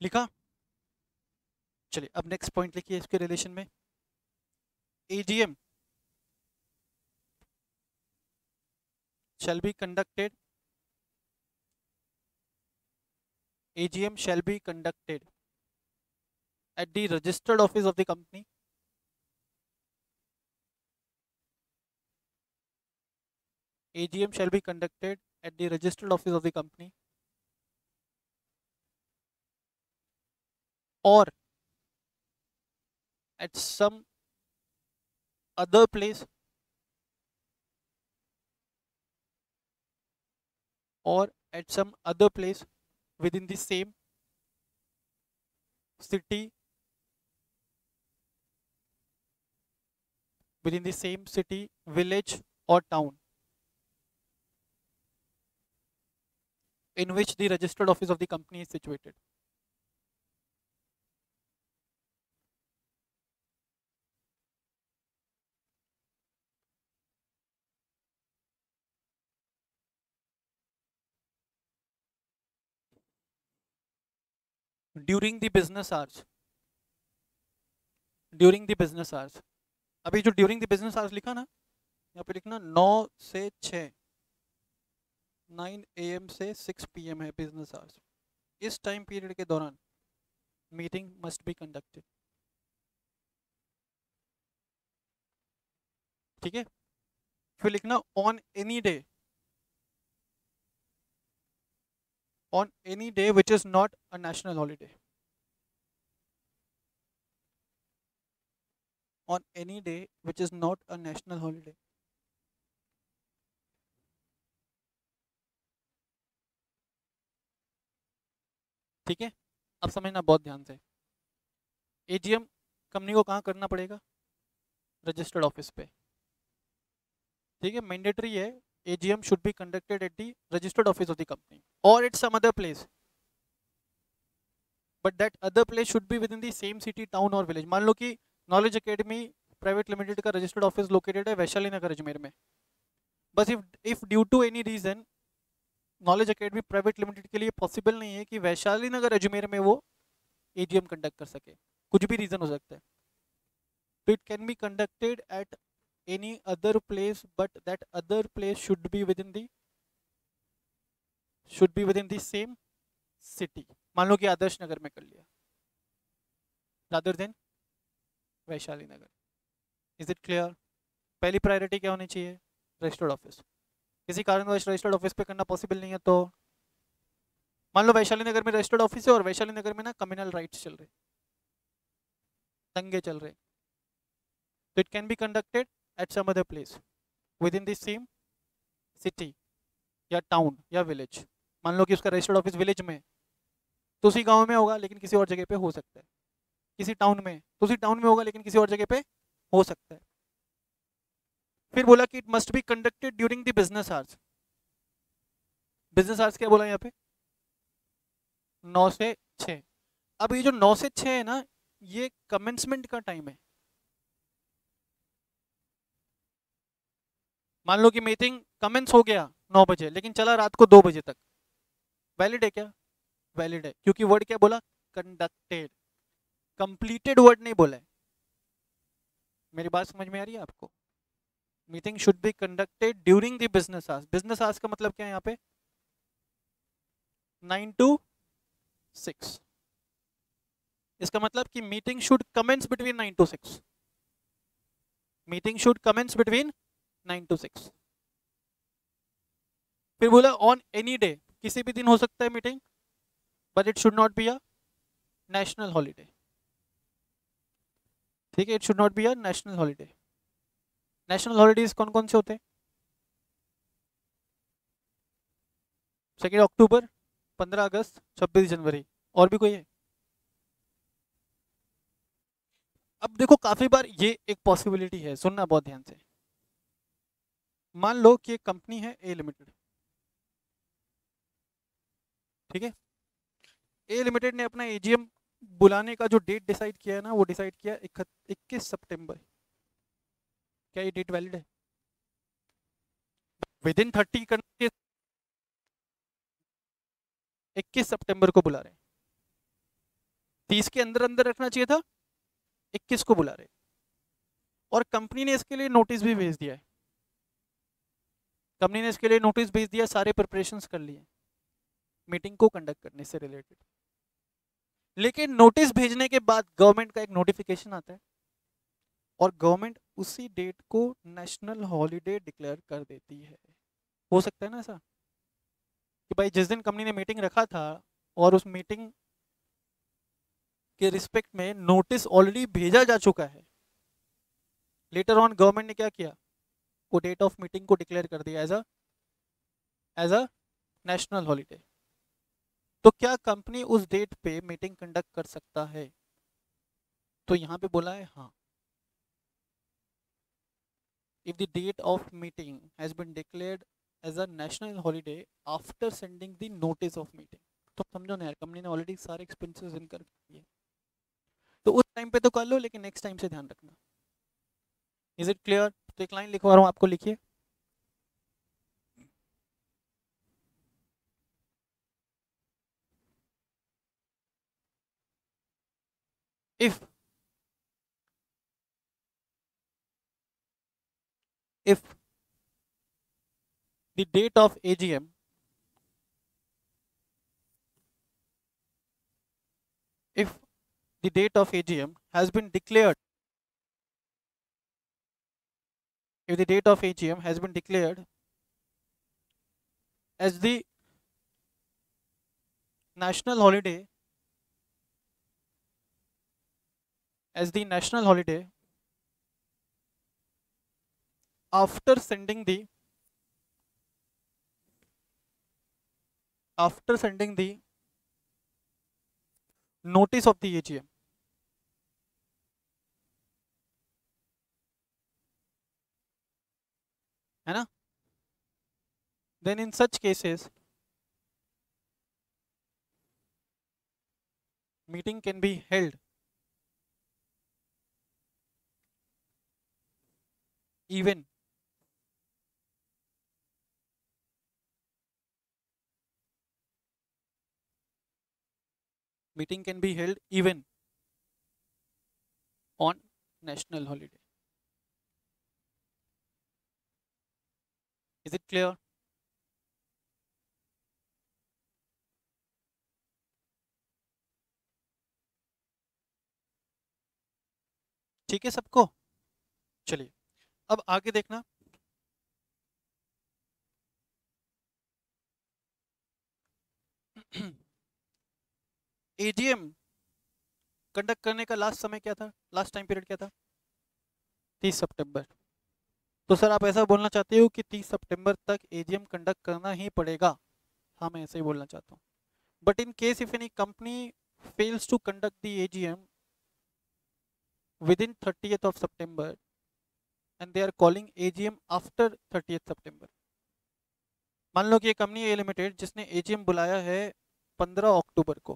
लिखा? चलिए अब नेक्स्ट पॉइंट लिखिए इसके रिलेशन में. AGM shall be conducted. AGM shall be conducted at the registered office of the company. AGM shall be conducted at the registered office of the company or at some other place within the same city, village or town in which the registered office of the company is situated. During the business hours. During the business hours. अभी जो during the business hours लिखा ना, यहाँ पे लिखना 9 से 6, 9 AM से 6 PM है बिजनेस आवर्स. इस टाइम पीरियड के दौरान मीटिंग मस्ट बी कंडक्टेड. ठीक है. फिर लिखना on any day, on any day which is not a national holiday. On any day which is not a national holiday. ठीक है. अब समझना बहुत ध्यान से. AGM कंपनी को कहाँ करना पड़ेगा? रजिस्टर्ड ऑफिस पे. ठीक है, मैंडेटरी है. AGM should be conducted at the registered office of the company or at some other place, but that other place should be within the same city, town or village. मान लो कि knowledge academy private limited का registered office located है वैशाली नगर अजमेर में. बस if due to any reason knowledge academy private limited के लिए possible नहीं है कि वैशाली नगर अजमेर में वो AGM कंडक्ट कर सके, कुछ भी रीजन हो सकता है, तो it can be conducted at any other place, but that other place should be within the same city. मान लो कि आदर्श नगर में कर लिया rather than Vaishali Nagar. Is it clear? पहली प्रायोरिटी क्या होनी चाहिए? Registered office. किसी कारणवश रजिस्टर्ड ऑफिस पे करना पॉसिबल नहीं है तो मान लो वैशाली नगर में रजिस्टर्ड ऑफिस है और वैशाली नगर में ना कम्युनल राइट्स चल रहे, दंगे चल रहे, तो it can be conducted at some other place within the same city या टाउन या विलेज. मान लो कि उसका रजिस्टर्ड ऑफिस विलेज में तो उसी गांव में होगा लेकिन किसी और जगह पे हो सकता है, किसी टाउन में तो उसी टाउन में होगा लेकिन किसी और जगह पे हो सकता है. फिर बोला कि it must be conducted during the business hours. Business hours क्या बोला यहाँ पे? 9 से 6. अब ये जो 9 से 6 है ना, ये कमेंसमेंट का टाइम है. मान लो कि मीटिंग कमेंस हो गया 9 बजे लेकिन चला रात को 2 बजे तक, वैलिड है क्या? वैलिड है, क्योंकि वर्ड क्या बोला? कंडक्टेड. कंप्लीटेड वर्ड नहीं बोला है. मेरी बात समझ में आ रही है आपको? Meeting should be conducted during the business hours. Business hours का मतलब क्या है यहाँ पे? 9 to 6. इसका मतलब कि meeting should commence between 9 to 6. Meeting should commence between 9 to 6. फिर बोला ऑन एनी डे, किसी भी दिन हो सकता है meeting, but it should not be a national holiday. ठीक है, it should not be a national holiday. National holidays कौन कौन से होते हैं? 2 अक्टूबर, 15 अगस्त, 26 जनवरी, और भी कोई है? अब देखो काफी बार ये एक पॉसिबिलिटी है, सुनना बहुत ध्यान से। मान लो कि एक कंपनी है ए लिमिटेड, ठीक है। ए लिमिटेड ने अपना एजीएम बुलाने का जो डेट डिसाइड किया है ना, वो डिसाइड किया 21 सितंबर। क्या ये डेट वैलिड है? विद इन 30 करके 21 सितंबर को बुला रहे हैं। 30 के अंदर अंदर रखना चाहिए था, 21 को बुला रहे हैं। और कंपनी ने इसके लिए नोटिस भी भेज दिया है। कंपनी ने इसके लिए नोटिस भेज दिया, सारे प्रिपरेशंस कर लिए मीटिंग को कंडक्ट करने से रिलेटेड। लेकिन नोटिस भेजने के बाद गवर्नमेंट का एक नोटिफिकेशन आता है और गवर्नमेंट उसी डेट को नेशनल हॉलीडे डिक्लेयर कर देती है। हो सकता है ना ऐसा कि भाई जिस दिन कंपनी ने मीटिंग रखा था और उस मीटिंग के रिस्पेक्ट में नोटिस ऑलरेडी भेजा जा चुका है, लेटर ऑन गवर्नमेंट ने क्या किया, वो डेट ऑफ मीटिंग को डिक्लेयर कर दिया एज अ नेशनल हॉलीडे। तो क्या कंपनी उस डेट पे मीटिंग कंडक्ट कर सकता है? तो यहाँ पे बोला है हाँ, if the date of meeting has been declared as a national holiday after sending the notice of meeting। तो समझो ना यार, कंपनी ने ऑलरेडी सारे एक्सपेंसेस इनकर किए, तो उस टाइम पे तो कर लो, लेकिन नेक्स्ट टाइम से ध्यान रखना। Is it clear? तो एक लाइन लिखवा रहा हूँ आपको, लिखिए। if if the date of AGM if the date of AGM has been declared if the date of AGM has been declared as the national holiday after sending the notice of the AGM, है ना, then in such cases meeting can be held even on national holiday। Is it clear? ठीक है सबको? चलिए अब आगे देखना। AGM conduct करने का लास्ट समय क्या था, लास्ट टाइम पीरियड क्या था? 30 सितंबर। तो सर आप ऐसा बोलना चाहते हो कि 30 सितंबर तक एजीएम कंडक्ट करना ही पड़ेगा? हाँ मैं ऐसे ही बोलना चाहता हूँ। But in case if any company fails to conduct the AGM within 30th of September and they are calling AGM after 30th September। मान लो कि ये कंपनी ए लिमिटेड जिसने एजीएम बुलाया है 15 अक्टूबर को,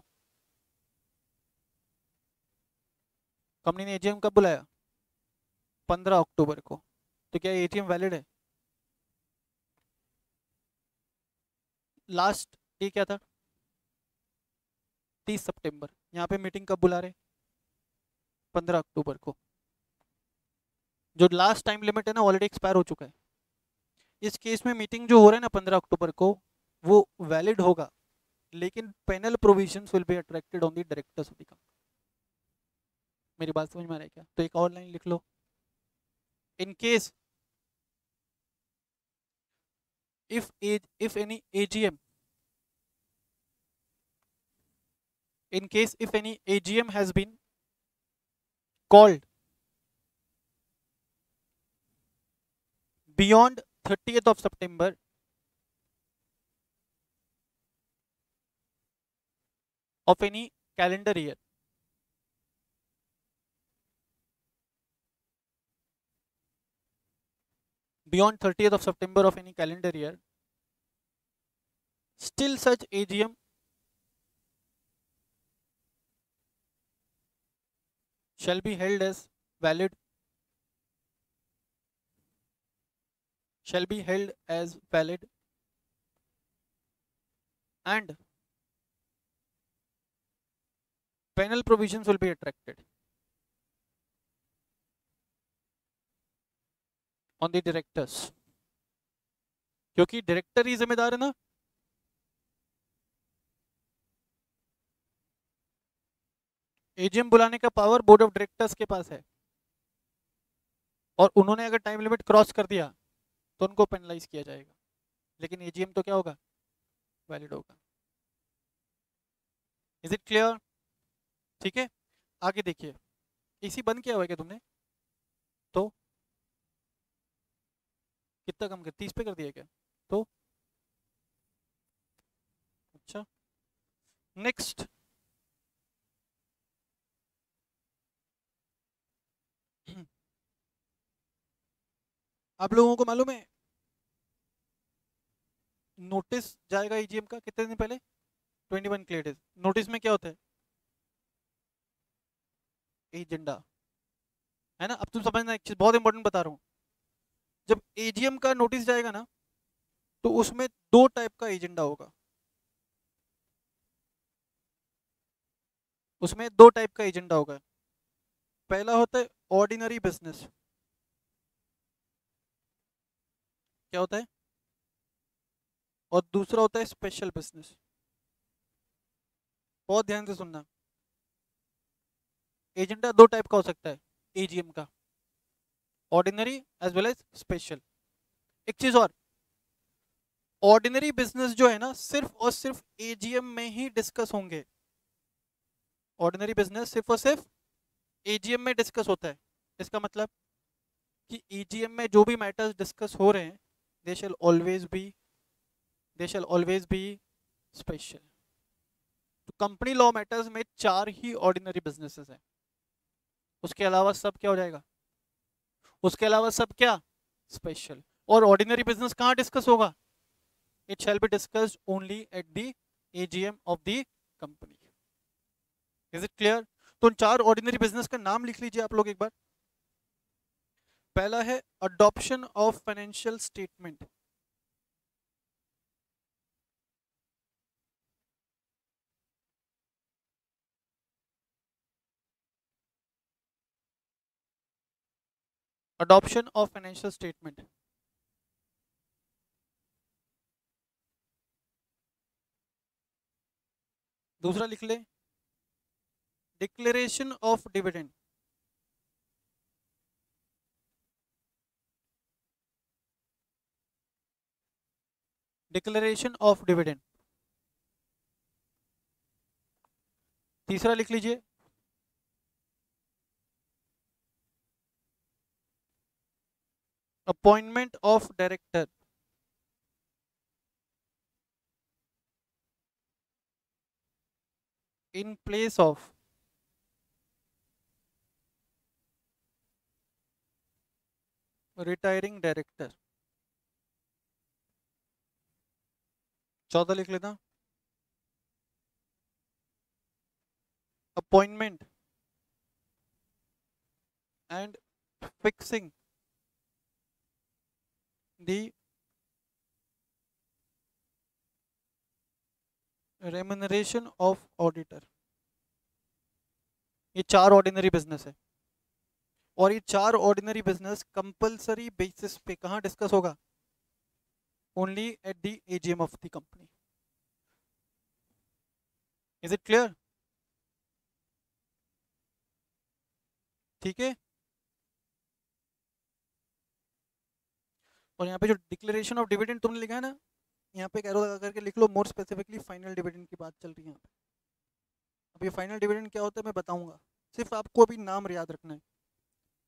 कंपनी ने एजीएम कब बुलाया? 15 अक्टूबर को। तो क्या एजीएम वैलिड है? लास्ट डे क्या था? 30 सितंबर। यहाँ पे मीटिंग कब बुला रहे? 15 अक्टूबर को। जो लास्ट टाइम लिमिट है ना ऑलरेडी एक्सपायर हो चुका है। इस केस में मीटिंग जो हो रहा है ना 15 अक्टूबर को, वो वैलिड होगा, लेकिन penal provisions will be attracted on the directors of the company. मेरी बात समझ में आ रही है क्या? तो एक और लाइन लिख लो। In case if any AGM, in case if any AGM has been called beyond 30th of September of any calendar year, beyond 30th of September of any calendar year, still such AGM shall be held as valid, shall be held as valid, and penal provisions will be attracted on the directors, क्योंकि director ही जिम्मेदार है ना। AGM बुलाने का power board of directors के पास है, और उन्होंने अगर टाइम लिमिट क्रॉस कर दिया तो उनको पेनलाइज किया जाएगा, लेकिन एजीएम तो क्या होगा, वैलिड होगा। Is it clear? ठीक है, आगे देखिए। एसी बंद किया हुआ है क्या तुमने? तो कितना कम कर, 30 पे कर दिया क्या? तो अच्छा, नेक्स्ट आप लोगों को मालूम है नोटिस जाएगा एजीएम का कितने दिन पहले? 21 क्लियर डेज। नोटिस में क्या होता है? एजेंडा, है ना। अब तुम समझना, एक चीज बहुत इंपॉर्टेंट बता रहा हूँ। जब एजीएम का नोटिस जाएगा ना, तो उसमें दो टाइप का एजेंडा होगा। उसमें दो टाइप का एजेंडा होगा। पहला होता है ऑर्डिनरी बिजनेस। क्या होता है? और दूसरा होता है स्पेशल बिजनेस। बहुत ध्यान से सुनना, एजेंडा दो टाइप का हो सकता है एजीएम का, ordinary as well as special. एक चीज और, ऑर्डिनरी बिजनेस जो है ना, सिर्फ और सिर्फ एजीएम में ही डिस्कस होंगे। ऑर्डिनरी बिजनेस सिर्फ और सिर्फ एजीएम में डिस्कस होता है। इसका मतलब कि एजीएम में जो भी मैटर्स डिस्कस हो रहे हैं, दे शैल ऑलवेज बी स्पेशल। तो कंपनी लॉ मैटर्स में 4 ही ऑर्डिनरी बिजनेसेस हैं, उसके अलावा सब क्या हो जाएगा? उसके अलावा सब क्या? स्पेशल। और ऑर्डिनरी बिजनेस कहाँ डिस्कस होगा? It shall be discussed only at the AGM of the company. Is it clear? तो उन 4 ऑर्डिनरी बिजनेस का नाम लिख लीजिए आप लोग एक बार। पहला है adoption of financial statement. Adoption of financial statement. दूसरा लिख ले, declaration of dividend. Declaration of dividend. तीसरा लिख लीजिए, appointment of director. In place of retiring director. चौथा लिख लेना, appointment and fixing the remuneration of auditor. ये 4 ऑर्डिनरी बिजनेस है, और ये 4 ऑर्डिनरी बिजनेस कंपलसरी बेसिस पे कहां डिस्कस होगा? Only at the AGM of the company. Is it clear? ठीक है। और यहाँ पे जो डिक्लेरेशन ऑफ डिविडेंड तुमने लिखा है ना, यहाँ पे एक एरो लगा करके लिख लो, मोर स्पेसिफिकली फाइनल डिविडेंड की बात चल रही है यहाँ पे। अब ये फाइनल डिविडेंड क्या होता है मैं बताऊंगा, सिर्फ आपको अभी नाम याद रखना है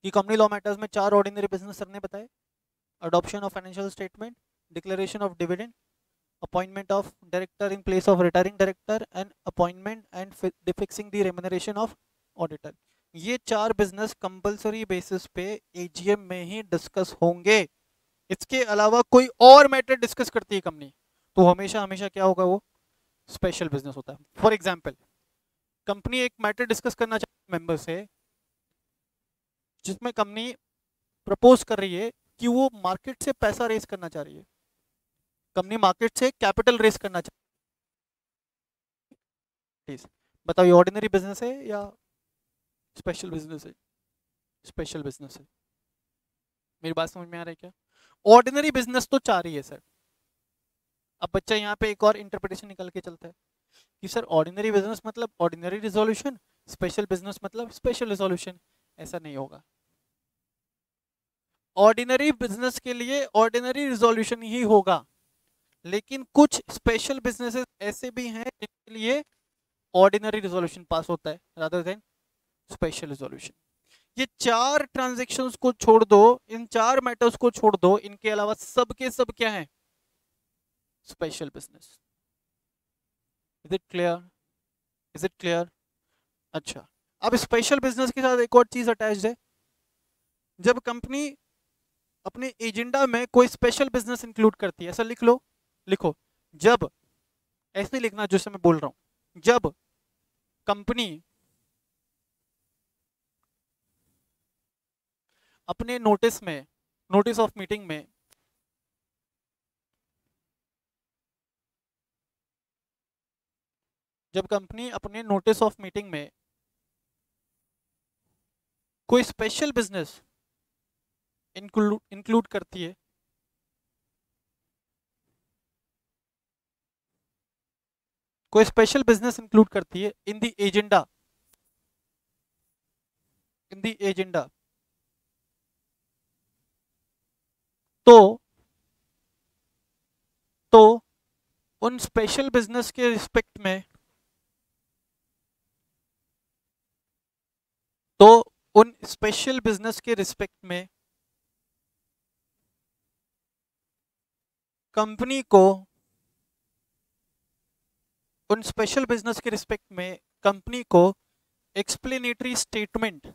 कि कंपनी लॉ मैटर्स में 4 ऑर्डिनरी बिजनेस सर ने बताए: adoption of financial statement, declaration of dividend, appointment of director in place of retiring director, and appointment and fixing the remuneration of auditor. ये 4 बिजनेस कंपलसरी बेसिस पे AGM में ही discuss होंगे। इसके अलावा कोई और मैटर डिस्कस करती है कंपनी तो हमेशा हमेशा क्या होगा, वो स्पेशल बिजनेस होता है। फॉर एग्जाम्पल, कंपनी एक मैटर डिस्कस करना चाहती है मेंबर से, जिसमें कंपनी प्रपोज कर रही है कि वो मार्केट से पैसा रेस करना चाह रही है, कंपनी मार्केट से कैपिटल रेस करना चाहती है। बताओ ये ऑर्डिनरी बिजनेस है या स्पेशल बिजनेस है? स्पेशल बिजनेस है। मेरी बात समझ में आ रही है क्या? ऑर्डिनरी बिजनेस तो 4 ही है सर। अब बच्चा यहाँ पे एक और इंटरप्रिटेशन निकल के चलता है कि सर ऑर्डिनरी बिजनेस मतलब ऑर्डिनरी रिजोल्यूशन, स्पेशल बिजनेस मतलब स्पेशल रिजोल्यूशन। ऐसा नहीं होगा। ऑर्डिनरी बिजनेस के लिए ऑर्डिनरी रिजोल्यूशन ही होगा, लेकिन कुछ स्पेशल बिजनेसेस ऐसे भी हैं जिनके लिए ऑर्डिनरी रिजोल्यूशन पास होता है रादर देन स्पेशल रिजोल्यूशन। ये 4 ट्रांजैक्शंस को छोड़ दो, इन 4 मैटर्स को छोड़ दो, इनके अलावा सब के सब क्या है? Special business. Is it clear? Is it clear? अच्छा, अब स्पेशल बिजनेस के साथ एक और चीज अटैच्ड है। जब कंपनी अपने एजेंडा में कोई स्पेशल बिजनेस इंक्लूड करती है, ऐसा लिख लो, लिखो, जब, ऐसे लिखना जैसे मैं बोल रहा हूं, जब कंपनी अपने नोटिस में, नोटिस ऑफ मीटिंग में जब कंपनी अपने नोटिस ऑफ मीटिंग में कोई स्पेशल बिजनेस इंक्लूड करती है, कोई स्पेशल बिजनेस इंक्लूड करती है in the agenda, in the agenda, तो तो उन स्पेशल बिजनेस के रिस्पेक्ट में, तो उन स्पेशल बिजनेस के रिस्पेक्ट में कंपनी को, उन स्पेशल बिजनेस के रिस्पेक्ट में कंपनी को एक्सप्लेनेटरी स्टेटमेंट,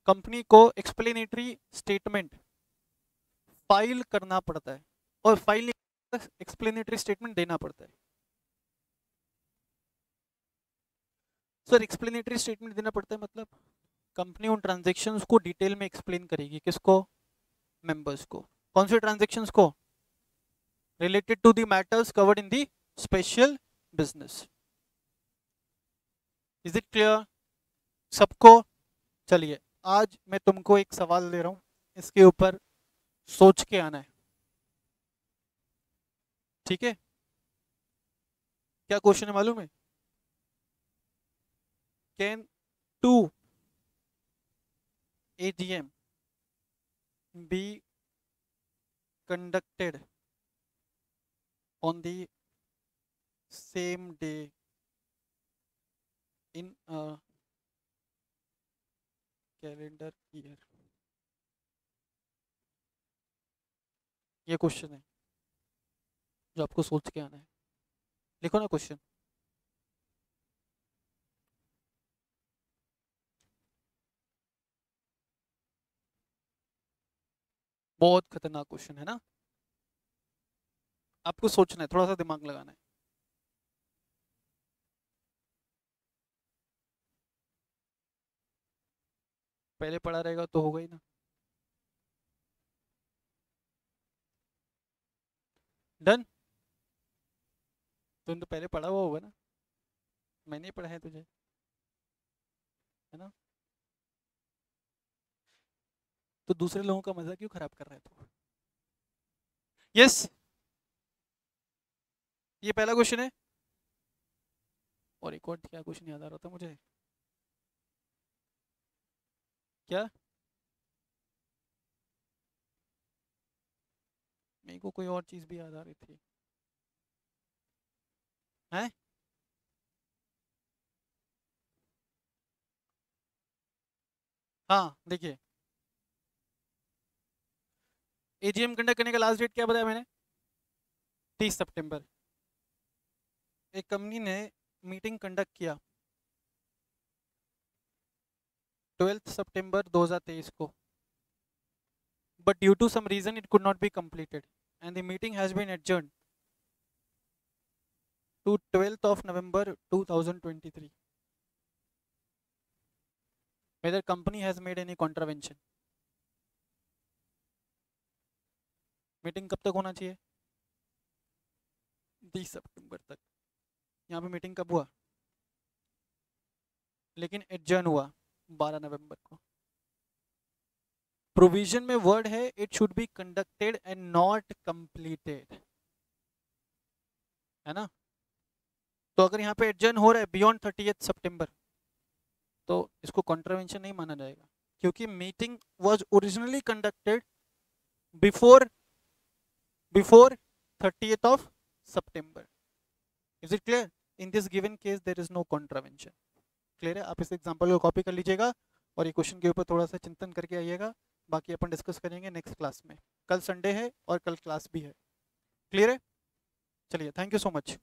कंपनी को एक्सप्लेनेटरी स्टेटमेंट फाइल करना पड़ता है, और फाइल एक्सप्लेनेटरी स्टेटमेंट देना पड़ता है। सर एक्सप्लेनेटरी स्टेटमेंट देना पड़ता है मतलब कंपनी उन ट्रांजैक्शंस को डिटेल में एक्सप्लेन करेगी, किसको? मेंबर्स को। कौन से ट्रांजैक्शंस को? Related to the matters covered in the special business. Is it clear सबको? चलिए, आज मैं तुमको एक सवाल दे रहा हूं, इसके ऊपर सोच के आना है, ठीक है? क्या क्वेश्चन है मालूम है? Can 2 AGM be conducted on the same day in a calendar year? ये क्वेश्चन है जो आपको सोच के आना है। लिखो ना क्वेश्चन। बहुत खतरनाक क्वेश्चन है ना, आपको सोचना है, थोड़ा सा दिमाग लगाना है। पहले पढ़ा रहेगा तो होगा ही ना। डन? तुमने तो पहले पढ़ा हुआ होगा ना, मैंने ही पढ़ा है तुझे, है ना? तो दूसरे लोगों का मजा क्यों खराब कर रहा है तू? यस, ये पहला क्वेश्चन है। और एक और क्या क्वेश्चन याद आ रहा था मुझे, क्या? मेरे को कोई और चीज़ भी याद आ रही थी है। हाँ देखिए, एजीएम कंडक्ट करने का लास्ट डेट क्या बताया मैंने? 30 सितंबर। एक कंपनी ने मीटिंग कंडक्ट किया 12 सितंबर 2023 को, but due to some reason it could not be completed and the meeting has been adjourned to 12th of November 2023. Whether company has made any contravention. Meeting कब तक होना चाहिए? 30 सितंबर तक। यहाँ पे मीटिंग कब हुआ? लेकिन एडजर्न हुआ 12 नवंबर को। प्रोविजन में वर्ड है it should be conducted and not completed, है ना? तो अगर यहाँ पे एडजर्न हो रहा है बियॉन्ड 30 सितंबर तो इसको कॉन्ट्रावेंशन नहीं माना जाएगा, क्योंकि meeting was originally conducted before 30th of September. Is it clear? In this given case there is no contravention. Clear है? आप इस एग्जांपल को कॉपी कर लीजिएगा और ये क्वेश्चन के ऊपर थोड़ा सा चिंतन करके आइएगा। बाकी अपन डिस्कस करेंगे नेक्स्ट क्लास में। कल संडे है और कल क्लास भी है। क्लियर है? चलिए, थैंक यू सो मच।